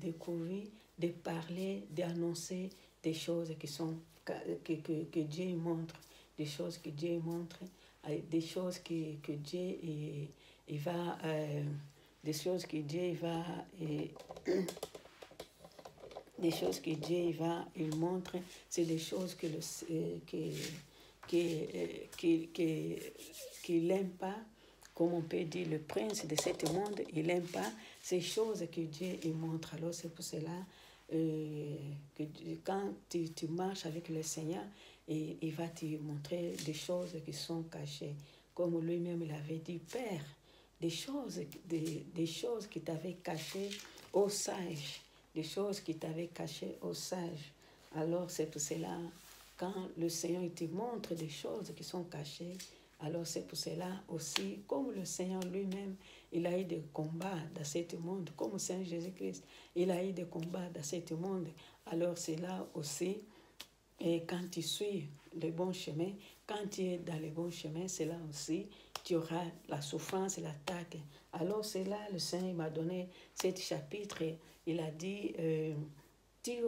découvrir, de parler, d'annoncer des choses que Dieu montre, des choses que Dieu montre, des choses que Dieu il va, des choses que Dieu va, des choses que Dieu il montre, c'est des choses qu'il n'aime pas, comme on peut dire, le prince de ce monde, il n'aime pas ces choses que Dieu il montre. Alors c'est pour cela que quand tu marches avec le Seigneur, il va te montrer des choses qui sont cachées. Comme lui-même il avait dit, Père, des choses qui t'avaient cachées aux sages, des choses qui t'avaient cachées aux sages. Alors c'est pour cela, quand le Seigneur il te montre des choses qui sont cachées, alors c'est pour cela aussi, comme le Seigneur lui-même, il a eu des combats dans ce monde, comme le Seigneur Jésus-Christ, il a eu des combats dans ce monde. Alors c'est là aussi, et quand tu suis le bon chemin, quand tu es dans le bon chemin, c'est là aussi, tu auras la souffrance et l'attaque. Alors c'est là, le Seigneur m'a donné ce chapitre, il a dit, tu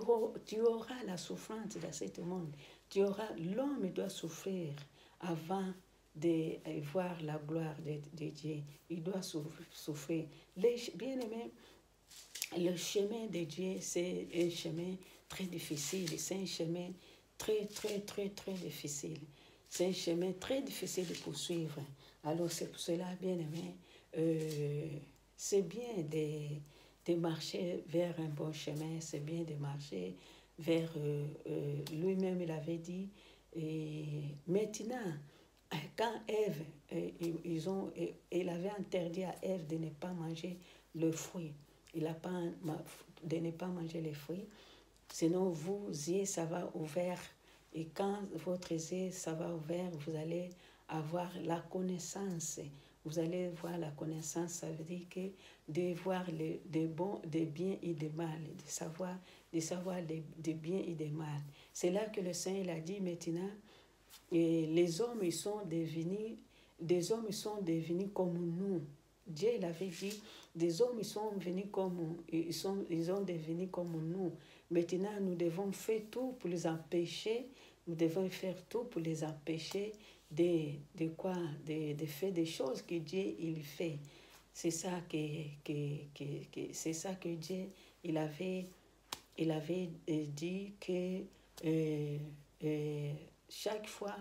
auras la souffrance dans ce monde. L'homme doit souffrir avant de voir la gloire de Dieu. Il doit souffrir. Bien aimé, le chemin de Dieu, c'est un chemin très difficile. C'est un chemin très, très, très, très difficile. C'est un chemin très difficile de poursuivre. Alors c'est pour cela, bien aimé, c'est bien de marcher vers un bon chemin, c'est bien de marcher vers lui-même, il avait dit. Et maintenant, quand Ève, il avait interdit à Ève de ne pas manger le fruit. De ne pas manger les fruits. Sinon, vos yeux, ça va ouvert. Et quand votre yeux, ça va ouvert, vous allez avoir la connaissance. Vous allez voir la connaissance, ça veut dire que de voir des bons, des biens et des mal, de savoir des biens et des mal. C'est là que le Seigneur a dit maintenant, et les hommes ils sont devenus comme nous. Dieu l'avait dit, des hommes ils ont devenus comme nous. Maintenant nous devons faire tout pour les empêcher. Nous devons faire tout pour les empêcher de faire des choses que Dieu il fait. C'est ça c'est ça que Dieu il avait dit que chaque fois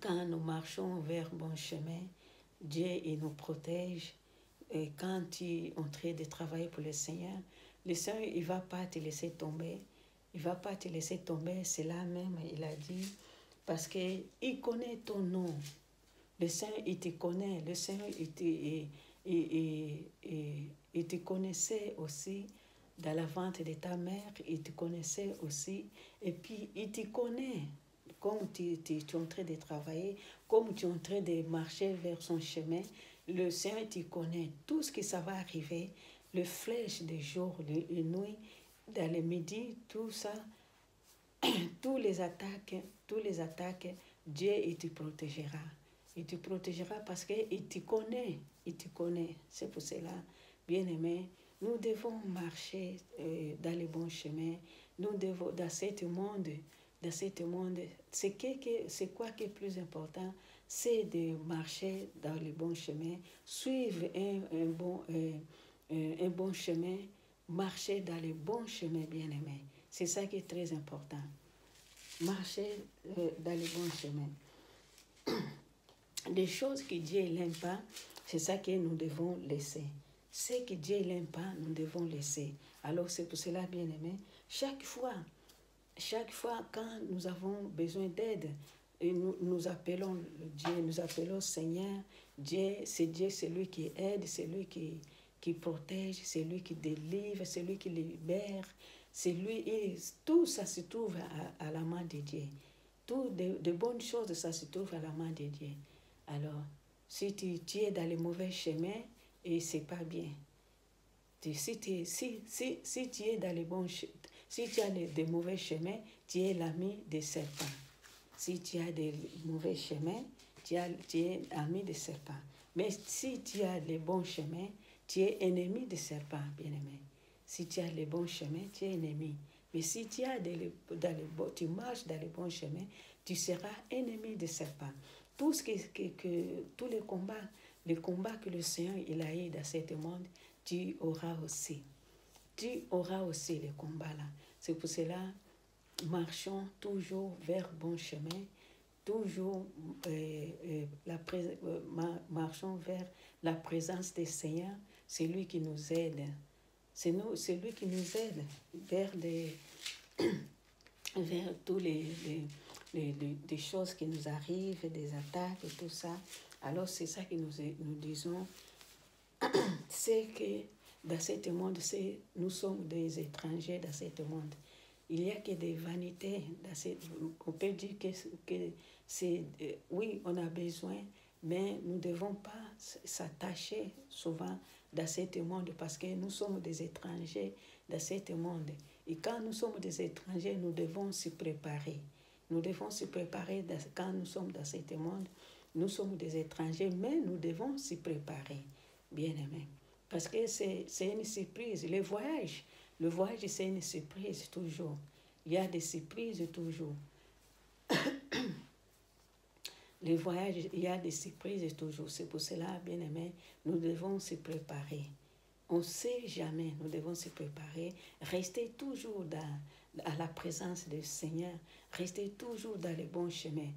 quand nous marchons vers bon chemin, Dieu il nous protège. Et quand tu es en train de travailler pour le Seigneur il ne va pas te laisser tomber. Il ne va pas te laisser tomber. C'est là même, il a dit, parce qu'il connaît ton nom. Le Seigneur, il te connaît. Le Seigneur, il te connaissait aussi dans la ventre de ta mère. Il te connaissait aussi. Et puis, il te connaît comme tu es en train de travailler, comme tu es en train de marcher vers son chemin, le Seigneur, tu connais tout ce qui ça va arriver, le flèche des jours, les nuits, dans le midi, tout ça, tous les attaques, Dieu, il te protégera. Il te protégera parce qu'il te connaît, C'est pour cela, bien-aimé, nous devons marcher dans le bon chemin. Nous devons, dans ce monde, c'est quoi qui est plus important? C'est de marcher dans le bon chemin, suivre un bon chemin, marcher dans le bon chemin, bien-aimé. C'est ça qui est très important. Marcher dans le bon chemin. Les choses que Dieu n'aime pas, c'est ça que nous devons laisser. Ce que Dieu n'aime pas, nous devons laisser. Alors c'est pour cela, bien-aimé, chaque fois quand nous avons besoin d'aide, et nous appelons Dieu, nous appelons Seigneur. Dieu, c'est lui qui aide, c'est lui qui protège, c'est lui qui délivre, c'est lui qui libère. C'est lui, et tout ça se trouve à la main de Dieu. Tout de bonnes choses, ça se trouve à la main de Dieu. Alors, si tu es dans le mauvais chemin, et c'est pas bien. Si tu es dans les bons si tu as des mauvais chemins, tu es l'ami des serpents. Si tu as des mauvais chemins, tu es ami des serpents. Mais si tu as les bons chemins, tu es ennemi des serpents, bien-aimé. Si tu as les bons chemins, tu es ennemi. Mais si tu marches dans les bons chemins, tu seras ennemi des serpents. Tous les combats que le Seigneur il a eu dans ce monde, tu auras aussi. Tu auras aussi les combats là. C'est pour cela, marchons toujours vers bon chemin, toujours marchons vers la présence des Seigneur. C'est lui qui nous aide. C'est lui qui nous aide vers vers tous des choses qui nous arrivent, des attaques et tout ça. Alors c'est ça que nous disons, c'est que dans ce monde, nous sommes des étrangers dans ce monde. Il n'y a que des vanités. On peut dire que c'est, oui, on a besoin, mais nous ne devons pas s'attacher souvent dans ce monde parce que nous sommes des étrangers dans ce monde. Et quand nous sommes des étrangers, nous devons se préparer. Nous devons se préparer quand nous sommes dans ce monde. Nous sommes des étrangers, mais nous devons se préparer, bien-aimés. Parce que c'est une surprise. Le voyage, c'est une surprise toujours. Il y a des surprises toujours. Le voyage, il y a des surprises toujours. C'est pour cela, bien-aimés, nous devons se préparer. On ne sait jamais, nous devons se préparer. Rester toujours à la présence du Seigneur. Rester toujours dans les bons chemins.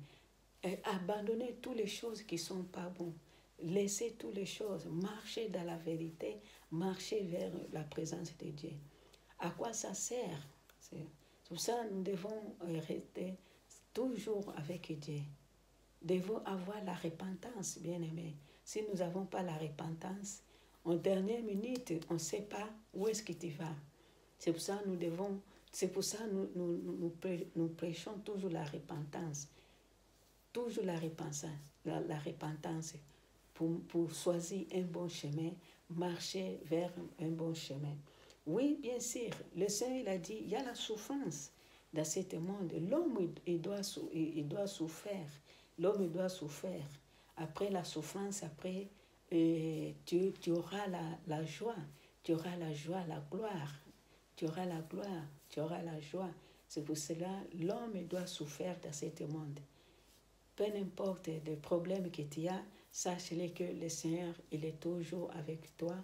Abandonner toutes les choses qui ne sont pas bonnes. Laisser toutes les choses. Marcher dans la vérité. Marcher vers la présence de Dieu. À quoi ça sert? C'est pour ça que nous devons rester toujours avec Dieu. Nous devons avoir la repentance, bien-aimés. Si nous n'avons pas la repentance, en dernière minute, on ne sait pas où est-ce que tu vas. C'est pour ça que nous prêchons toujours la repentance. Toujours la repentance pour choisir un bon chemin, marcher vers un bon chemin. Oui, bien sûr, le Seigneur il a dit, il y a la souffrance dans ce monde. L'homme, il doit souffrir. L'homme doit souffrir. Après la souffrance, après, tu auras la joie. Tu auras la joie, la gloire. Tu auras la gloire, tu auras la joie. C'est pour cela l'homme doit souffrir dans ce monde. Peu importe les problèmes que tu as, sache-le que le Seigneur, il est toujours avec toi,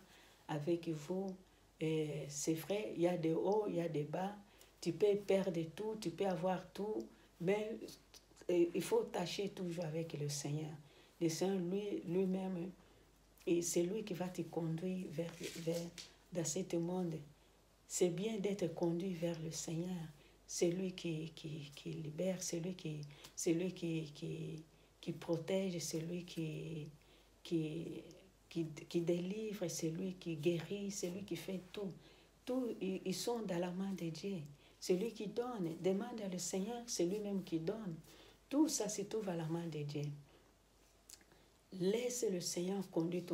avec vous. Et c'est vrai, il y a des hauts, il y a des bas. Tu peux perdre tout, tu peux avoir tout, mais il faut tâcher toujours avec le Seigneur. Le Seigneur lui-même, et c'est lui qui va te conduire vers dans ce monde. C'est bien d'être conduit vers le Seigneur. C'est lui qui libère, c'est lui qui protège, c'est lui qui délivre, c'est lui qui guérit, c'est lui qui fait tout. Tout, ils sont dans la main de Dieu. C'est lui qui donne. Demande à le Seigneur, c'est lui-même qui donne. Tout ça se trouve à la main de Dieu. Laisse le Seigneur conduire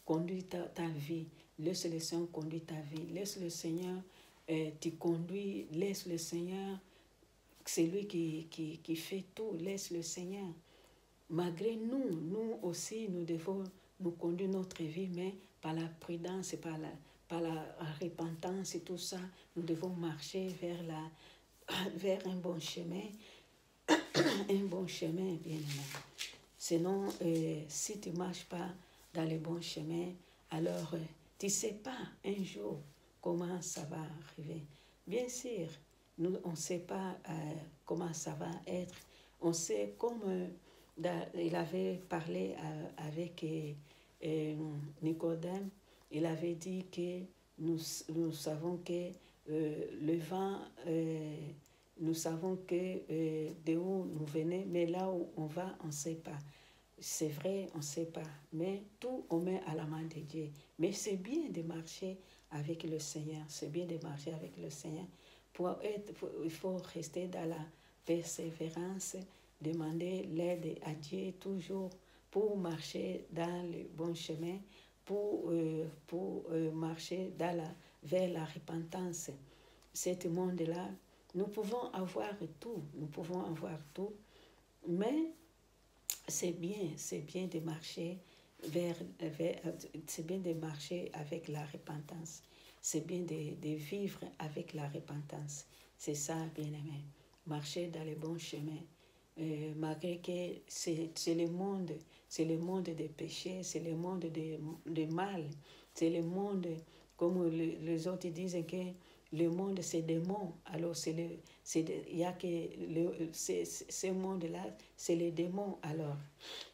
conduire ta vie. Laisse le Seigneur conduire ta vie. Laisse le Seigneur te conduire. Laisse le Seigneur, c'est lui qui fait tout. Laisse le Seigneur. Malgré nous aussi, nous devons nous conduire notre vie, mais par la prudence et par la repentance et tout ça, nous devons marcher vers un bon chemin, un bon chemin, bien aimé. Sinon, si tu ne marches pas dans le bon chemin, alors tu ne sais pas un jour comment ça va arriver. Bien sûr, nous, on ne sait pas comment ça va être. On sait comme il avait parlé avec Nicodème, il avait dit que nous savons que le vent, nous savons que de où nous venons, mais là où on va, on ne sait pas. C'est vrai, on ne sait pas, mais tout on met à la main de Dieu. Mais c'est bien de marcher avec le Seigneur, c'est bien de marcher avec le Seigneur. Il faut rester dans la persévérance, demander l'aide à Dieu toujours pour marcher dans le bon chemin, pour marcher vers la repentance. Cet monde-là, nous pouvons avoir tout, mais c'est bien de marcher c'est bien de marcher avec la repentance. C'est bien de vivre avec la repentance. C'est ça, bien-aimé. Marcher dans le bon chemin. Malgré que c'est le monde des péchés, c'est le monde de mal, c'est le monde, comme les autres disent que le monde c'est démon. Alors il y a que ce monde-là, c'est les démons. Alors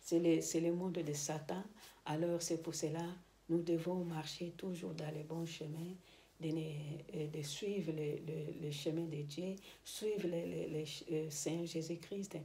c'est le monde de Satan. Alors c'est pour cela nous devons marcher toujours dans le bon chemin, de suivre le chemin de Dieu, suivre le Seigneur Jésus-Christ.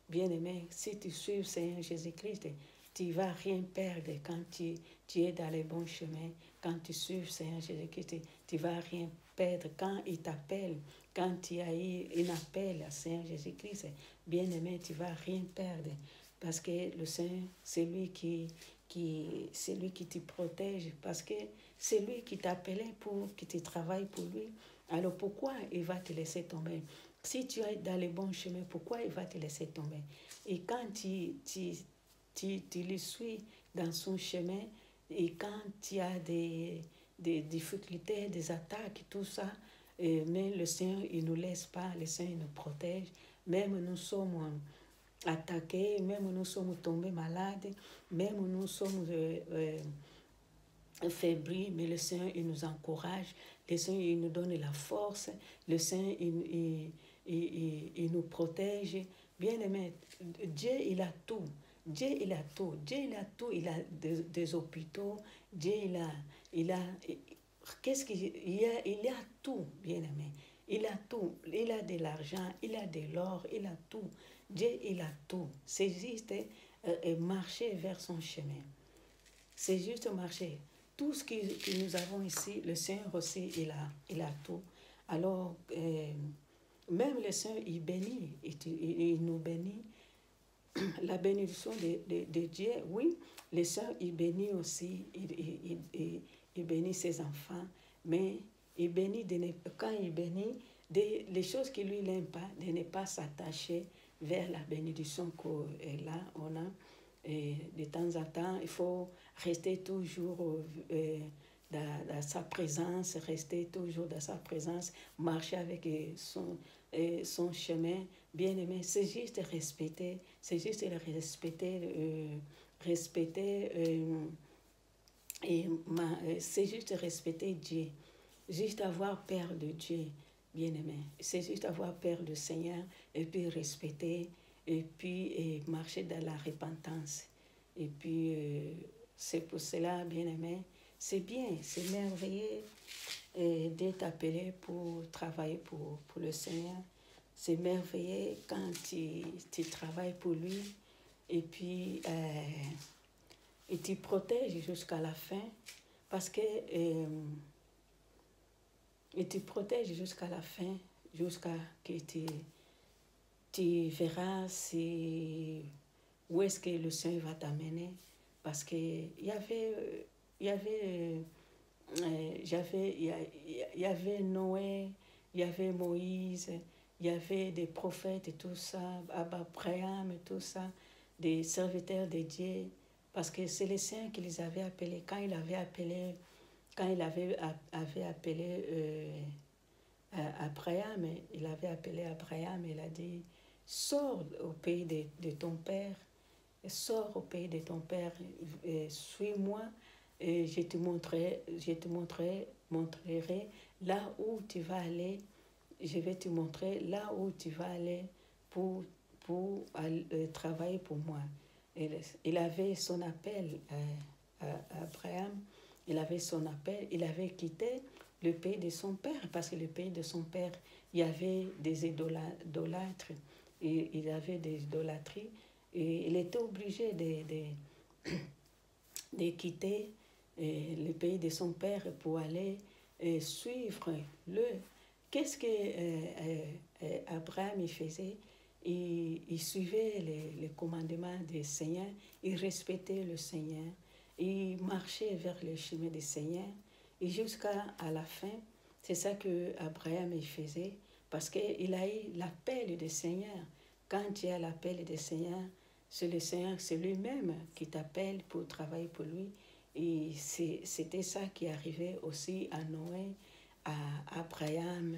Bien-aimé, si tu suis le Seigneur Jésus-Christ, tu ne vas rien perdre quand tu es dans le bon chemin. Quand tu suis le Seigneur Jésus-Christ, tu ne vas rien perdre. Quand il t'appelle, quand tu as eu un appel à Seigneur Jésus-Christ, bien-aimé, tu ne vas rien perdre. Parce que le Seigneur, c'est lui qui te protège, parce que c'est lui qui t'a appelé pour que tu travailles pour lui. Alors pourquoi il va te laisser tomber? Si tu es dans le bon chemin, pourquoi il va te laisser tomber? Et quand tu le suis dans son chemin, et quand tu as des difficultés, des attaques, tout ça, mais le Seigneur, il ne nous laisse pas, le Seigneur nous protège. Même nous sommes attaqués, même nous sommes tombés malades, même nous sommes fébrile, mais le Seigneur, il nous encourage, le Seigneur, il nous donne la force, le Seigneur, il nous protège. Bien aimé, Dieu, il a tout. Dieu, il a tout. Dieu, il a tout. Il a des hôpitaux. Dieu, il a qu'est-ce qu'il y a? Il a tout, bien aimé. Il a tout. Il a de l'argent, il a de l'or, il a tout. Dieu, il a tout. C'est juste marcher vers son chemin. C'est juste marcher. Tout ce que nous avons ici, le Seigneur aussi, il a tout. Alors, même le Seigneur, il bénit, il nous bénit. La bénédiction de Dieu, oui, le Seigneur, il bénit aussi, il bénit ses enfants, mais il bénit, quand il bénit, les choses qui lui n'aime pas, de ne pas s'attacher vers la bénédiction qu'on a. Et de temps en temps, il faut rester toujours dans sa présence, rester toujours dans sa présence, marcher avec son chemin. Bien aimé, c'est juste respecter, c'est juste c'est juste respecter Dieu, juste avoir peur de Dieu, bien aimé. C'est juste avoir peur du Seigneur et puis respecter et puis marcher dans la repentance. Et puis c'est pour cela, bien aimé, c'est bien, c'est merveilleux d'être appelé pour travailler pour le Seigneur. C'est merveilleux quand tu travailles pour lui et puis il te protège jusqu'à la fin parce que il te protège jusqu'à la fin, jusqu'à que tu verras où est-ce que le Seigneur va t'amener. Parce qu'il y avait, il y avait Noé, il y avait Moïse, il y avait des prophètes et tout ça, Abraham et tout ça, des serviteurs de Dieu. Parce que c'est les saints qui les avaient appelés. Quand il avait appelé Abraham, il a dit, sors au pays de ton père, sors au pays de ton père, suis-moi, et montrerai là où tu vas aller, je vais te montrer là où tu vas aller pour travailler pour moi. Il avait son appel à Abraham, il avait son appel, il avait quitté le pays de son père, parce que le pays de son père, il y avait des idolâtres, et il y avait des idolâtries, et il était obligé de quitter le pays de son père pour aller suivre le. Qu'est-ce que Abraham il faisait? Il suivait les commandements du Seigneur, il respectait le Seigneur, il marchait vers le chemin du Seigneur, et jusqu'à la fin, c'est ça que Abraham il faisait, parce qu'il a eu l'appel du Seigneur. Quand tu as l'appel du Seigneur, c'est le Seigneur, c'est lui-même qui t'appelle pour travailler pour lui. Et c'était ça qui arrivait aussi à Noé, à Abraham,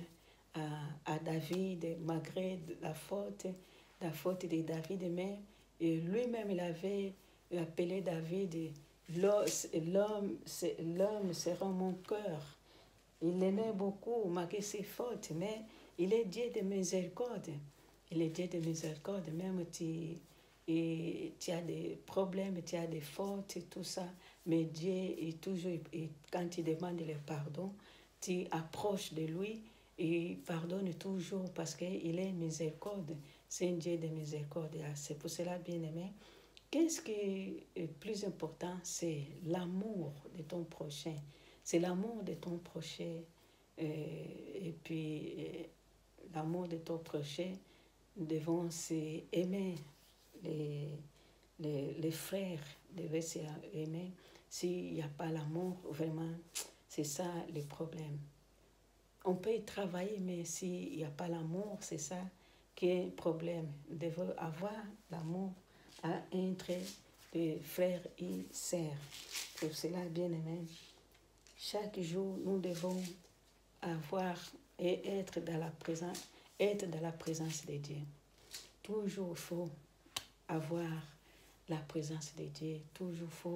à David, malgré la faute de David, mais lui-même il avait appelé David, l'homme sera mon cœur. Il l'aimait beaucoup, malgré ses fautes, mais il est Dieu de miséricorde. Il est Dieu de miséricorde, même tu as des problèmes, tu as des fautes et tout ça, mais Dieu est toujours, et quand tu demandes le pardon, tu approches de lui et il pardonne toujours parce qu'il est miséricorde. C'est un Dieu de miséricorde. C'est pour cela, bien aimé, qu'est-ce qui est plus important? C'est l'amour de ton prochain. C'est l'amour de ton prochain. Et puis, l'amour de ton prochain, nous devons s'aimer. Les frères devaient s'aimer. S'il n'y a pas l'amour, vraiment, c'est ça le problème. On peut y travailler, mais s'il n'y a pas l'amour, c'est ça qui est le problème. Nous devons avoir l'amour entre les frères et sœurs. Pour cela, bien aimé, chaque jour, nous devons avoir et être dans la présence de Dieu. Toujours il faut avoir la présence de Dieu. Toujours il faut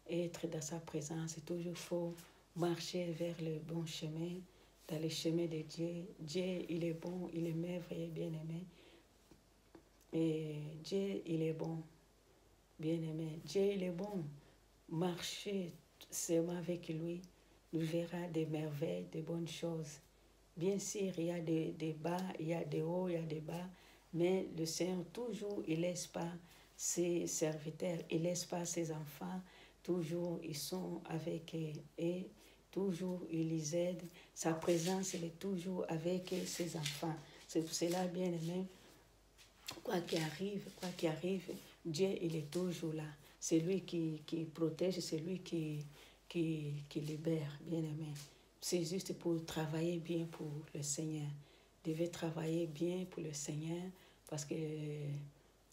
être dans sa présence. Toujours il faut marcher vers le bon chemin, dans le chemin de Dieu. Dieu, il est bon, il est merveilleux, bien-aimé. Et Dieu, il est bon, bien-aimé. Dieu, il est bon. Marcher seulement avec lui, nous verrons des merveilles, des bonnes choses. Bien sûr, il y a des bas, il y a des hauts, il y a des bas, mais le Seigneur, toujours, il ne laisse pas ses serviteurs, il ne laisse pas ses enfants, toujours, ils sont avec eux, et toujours, il les aide. Sa présence, elle est toujours avec ses enfants. C'est pour cela, bien aimé, quoi qu'il arrive, Dieu, il est toujours là. C'est lui qui protège, c'est lui qui libère, bien aimé. C'est juste pour travailler bien pour le Seigneur. Vous devez travailler bien pour le Seigneur parce que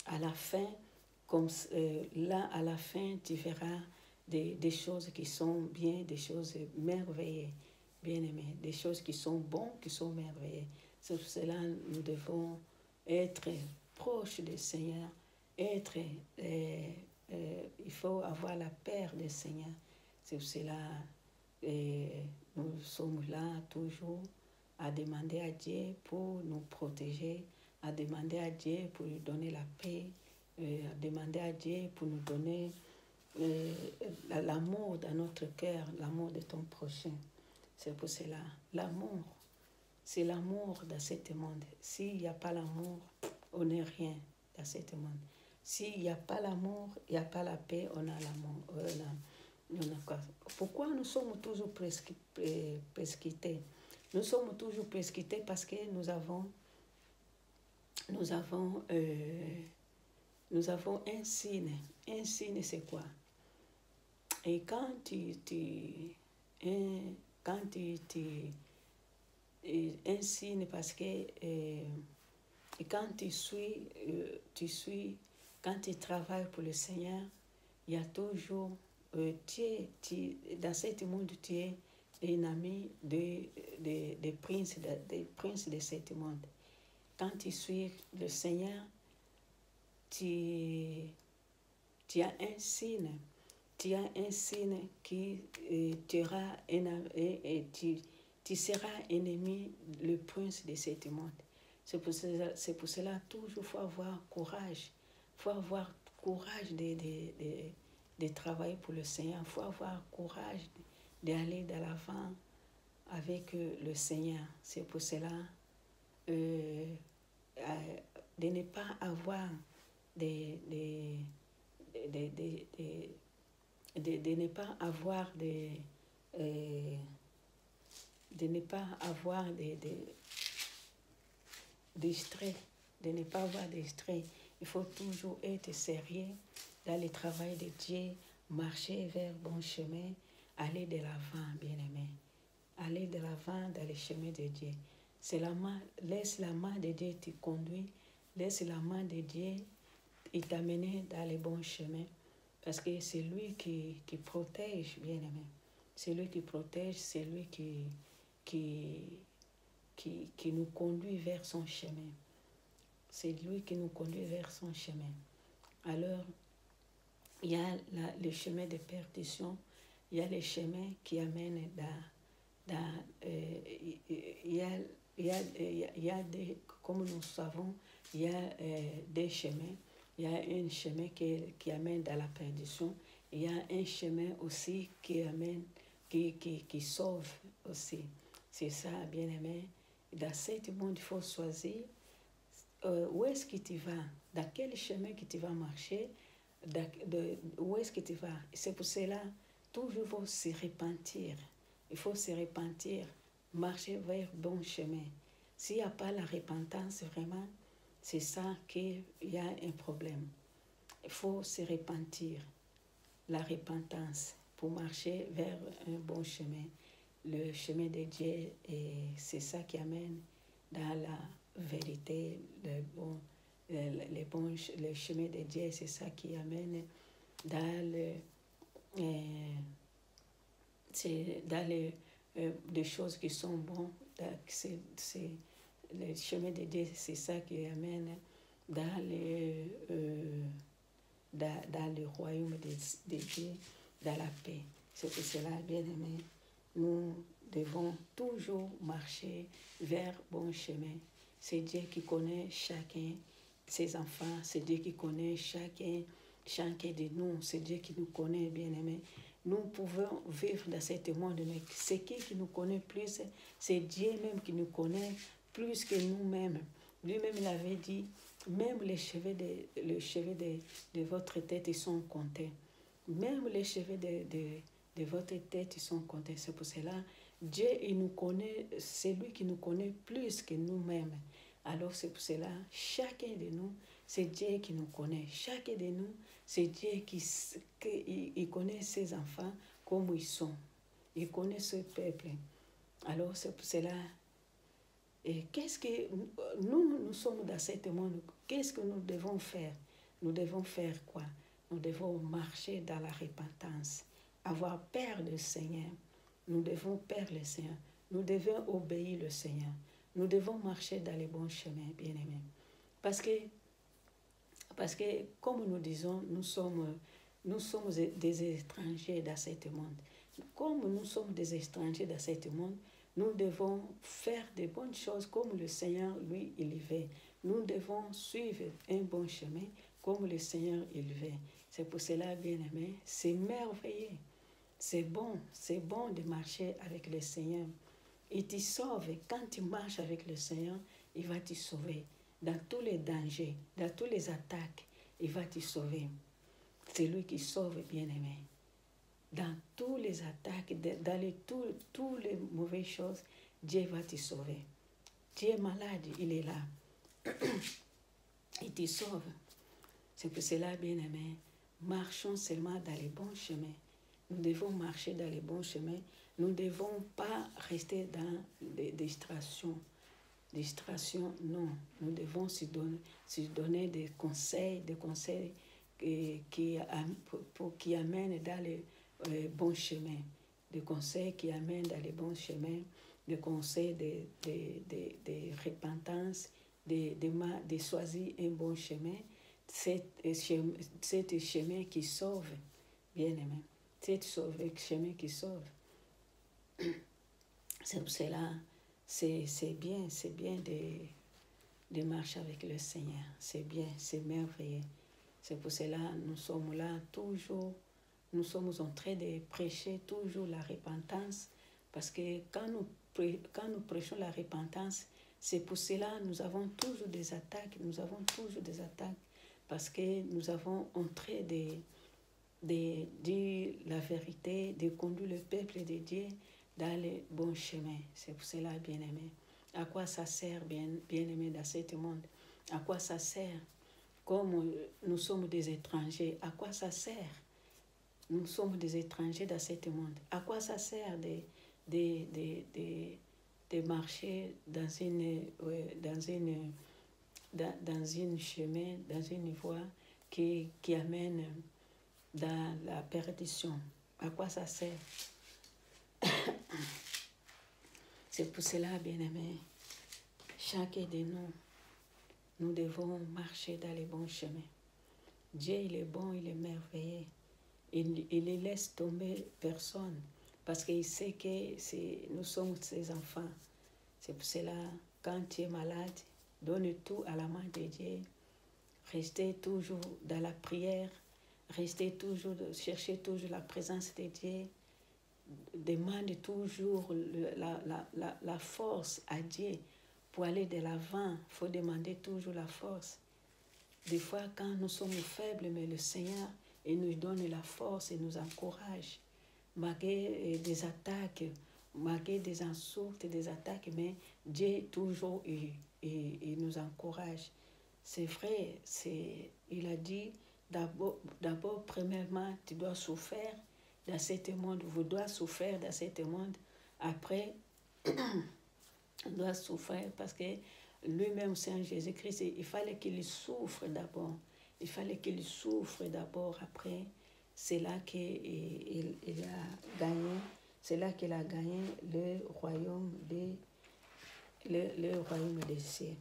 à la fin, à la fin, tu verras des choses qui sont bien, des choses merveilleuses, bien aimées, des choses qui sont bonnes, qui sont merveilleuses. C'est pour cela que nous devons être proches du Seigneur, il faut avoir la peur du Seigneur. C'est pour cela nous sommes là toujours à demander à Dieu pour nous protéger, à demander à Dieu pour lui donner la paix, à demander à Dieu pour nous donner l'amour dans notre cœur, l'amour de ton prochain. C'est pour cela, l'amour, c'est l'amour dans ce monde. S'il n'y a pas l'amour, on n'est rien dans ce monde. S'il n'y a pas l'amour, il n'y a pas la paix, on a l'amour. Pourquoi nous sommes toujours presquités? Nous sommes toujours presquités parce que nous avons nous avons un signe. Un signe, c'est quoi? Et quand un signe, parce que quand quand tu travailles pour le Seigneur, il y a toujours, dans ce monde, tu es un ami des princes de ce monde. Quand tu suis le Seigneur, tu as un signe. Tu as un signe qui tu seras ennemi le prince de ce monde. C'est pour cela toujours faut avoir courage. Il faut avoir courage de travailler pour le Seigneur. Il faut avoir courage d'aller de l'avant avec le Seigneur. C'est pour cela de ne pas avoir de ne pas avoir des stress, de ne pas avoir de stress. Il faut toujours être sérieux dans le travail de Dieu, marcher vers bon chemin, aller de l'avant, bien-aimé. Aller de l'avant dans le chemin de Dieu. Laisse la main de Dieu te conduire, laisse la main de Dieu t'amener dans le bon chemin. Parce que c'est lui qui protège, bien-aimé. C'est lui qui protège, c'est lui qui nous conduit vers son chemin. C'est lui qui nous conduit vers son chemin. Alors, il y a le chemin de perdition, il y a le chemin qui amène comme nous savons, il y a des chemins. Il y a un chemin qui amène dans la perdition. Il y a un chemin aussi qui sauve aussi. C'est ça, bien-aimé. Dans ce monde, il faut choisir où est-ce que tu vas, dans quel chemin que tu vas marcher, où est-ce que tu vas. C'est pour cela, toujours il faut se repentir. Il faut se repentir, marcher vers le bon chemin. S'il n'y a pas la repentance, vraiment, c'est ça qu'il y a un problème. Il faut se repentir, la repentance, pour marcher vers un bon chemin. Le chemin de Dieu, c'est ça qui amène dans la vérité, le chemin de Dieu, c'est ça qui amène dans des choses qui sont bonnes. Le chemin de Dieu, c'est ça qui amène dans le royaume de Dieu, dans la paix. C'est pour cela, bien-aimés, nous devons toujours marcher vers bon chemin. C'est Dieu qui connaît chacun, ses enfants, c'est Dieu qui connaît chacun de nous, c'est Dieu qui nous connaît, bien-aimés. Nous pouvons vivre dans ce monde, mais c'est qui nous connaît plus? C'est Dieu même qui nous connaît plus que nous-mêmes. Lui-même, il avait dit, même les cheveux de votre tête, ils sont comptés. Même les cheveux de votre tête, ils sont comptés. C'est pour cela, Dieu, il nous connaît, c'est lui qui nous connaît plus que nous-mêmes. Alors c'est pour cela, chacun de nous, c'est Dieu qui nous connaît. Chacun de nous, c'est Dieu qui connaît ses enfants comme ils sont. Il connaît ce peuple. Alors c'est pour cela, et qu'est-ce que nous sommes dans ce monde, qu'est-ce que nous devons faire? Nous devons faire quoi? Nous devons marcher dans la repentance, avoir peur du Seigneur. Nous devons peur le Seigneur. Nous devons obéir le Seigneur. Nous devons marcher dans les bons chemins, bien-aimés. Parce que, comme nous disons, nous sommes des étrangers dans ce monde. Comme nous sommes des étrangers dans ce monde, nous devons faire de bonnes choses comme le Seigneur, lui, il veut. Nous devons suivre un bon chemin comme le Seigneur, il veut. C'est pour cela, bien-aimés, c'est merveilleux. C'est bon de marcher avec le Seigneur. Il te sauve. Quand tu marches avec le Seigneur, il va te sauver. Dans tous les dangers, dans toutes les attaques, il va te sauver. C'est lui qui sauve, bien-aimé. Dans toutes les attaques, dans toutes les mauvaises choses, Dieu va te sauver. Tu es malade, il est là. Il te sauve. C'est pour cela, bien-aimés, marchons seulement dans les bons chemins. Nous devons marcher dans les bons chemins. Nous ne devons pas rester dans des distractions. Distraction, non. Nous devons se donner des conseils qui amènent dans les bons chemins. Des conseils qui amènent dans les bons chemins. Des conseils de repentance, de choisir un bon chemin. C'est chemin qui sauve, bien-aimé. C'est chemin qui sauve. C'est pour cela, c'est bien de marcher avec le Seigneur. C'est bien, c'est merveilleux. C'est pour cela nous sommes là toujours. Nous sommes en train de prêcher toujours la repentance. Parce que quand nous prêchons la repentance, c'est pour cela nous avons toujours des attaques. Nous avons toujours des attaques. Parce que nous avons en train de dire la vérité, de conduire le peuple de Dieu dans les bons chemins. C'est pour cela, bien-aimé. À quoi ça sert, bien-aimé, dans ce monde? À quoi ça sert? Comme nous sommes des étrangers, à quoi ça sert? Nous sommes des étrangers dans ce monde. À quoi ça sert de marcher dans une chemin, dans une voie qui amène dans la perdition? À quoi ça sert? C'est pour cela, bien-aimés, chacun de nous devons marcher dans les bons chemins. Dieu, il est bon, il est merveilleux. Il ne laisse tomber personne parce qu'il sait que nous sommes ses enfants. C'est pour cela, quand tu es malade, donne tout à la main de Dieu. Restez toujours dans la prière. Cherchez toujours la présence de Dieu. Demande toujours la force à Dieu pour aller de l'avant. Il faut demander toujours la force. Des fois, quand nous sommes faibles, mais le Seigneur, il nous donne la force et nous encourage. Malgré des attaques, malgré des insultes, des attaques, mais Dieu toujours il nous encourage. C'est vrai, il a dit, d'abord, premièrement, tu dois souffrir dans ce monde, vous dois souffrir dans ce monde. Après, on doit souffrir parce que lui-même, Saint Jésus-Christ, il fallait qu'il souffre d'abord. Il fallait qu'il souffre d'abord. Après, c'est là qu'il a gagné. C'est là qu'il a gagné le royaume des cieux.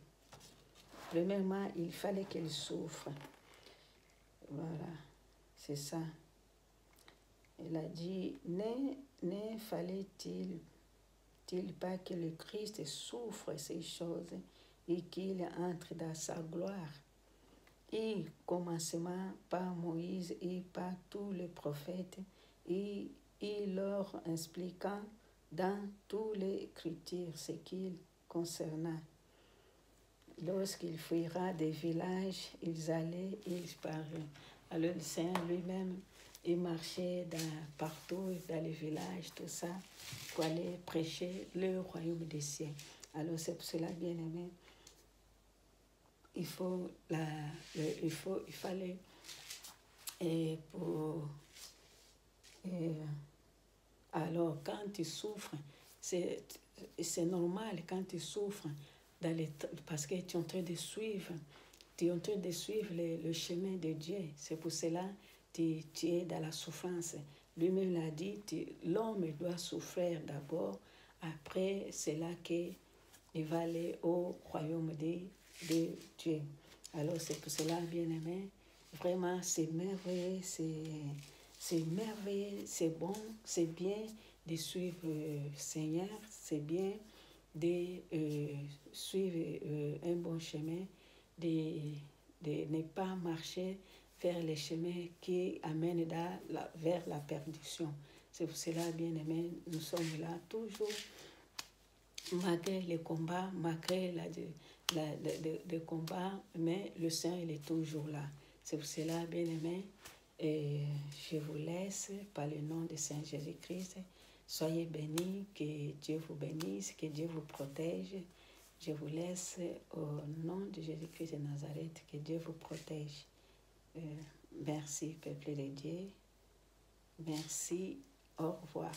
Premièrement, il fallait qu'il souffre. Voilà, c'est ça. Il a dit, ne fallait-il pas que le Christ souffre ces choses et qu'il entre dans sa gloire? Et commencement par Moïse et par tous les prophètes, et leur expliquant dans toutes les Écritures ce qu'il concerna. Lorsqu'il fuira des villages, ils allaient, ils parurent. Alors le Seigneur lui-même, il marchait partout, dans les villages, tout ça, pour aller prêcher le royaume des cieux. Alors c'est pour cela, bien aimé, il fallait, alors quand tu souffres, c'est normal quand tu souffres, parce que tu es en train de suivre, le chemin de Dieu. C'est pour cela que tu es dans la souffrance. Lui-même l'a dit, l'homme doit souffrir d'abord, après c'est là qu'il va aller au royaume de Dieu. Alors c'est pour cela, bien-aimé, vraiment c'est merveilleux, c'est merveilleux, c'est bon, c'est bien de suivre le Seigneur, c'est bien de suivre un bon chemin, de ne pas marcher vers les chemins qui amènent vers la perdition. C'est pour cela, bien-aimé, nous sommes là toujours, malgré les combats, malgré les combats, mais le Seigneur, il est toujours là. C'est pour cela, bien-aimé, je vous laisse par le nom de Saint Jésus-Christ. Soyez bénis, que Dieu vous bénisse, que Dieu vous protège Je vous laisse au nom de Jésus-Christ de Nazareth. Que Dieu vous protège. Merci, peuple de Dieu. Merci. Au revoir.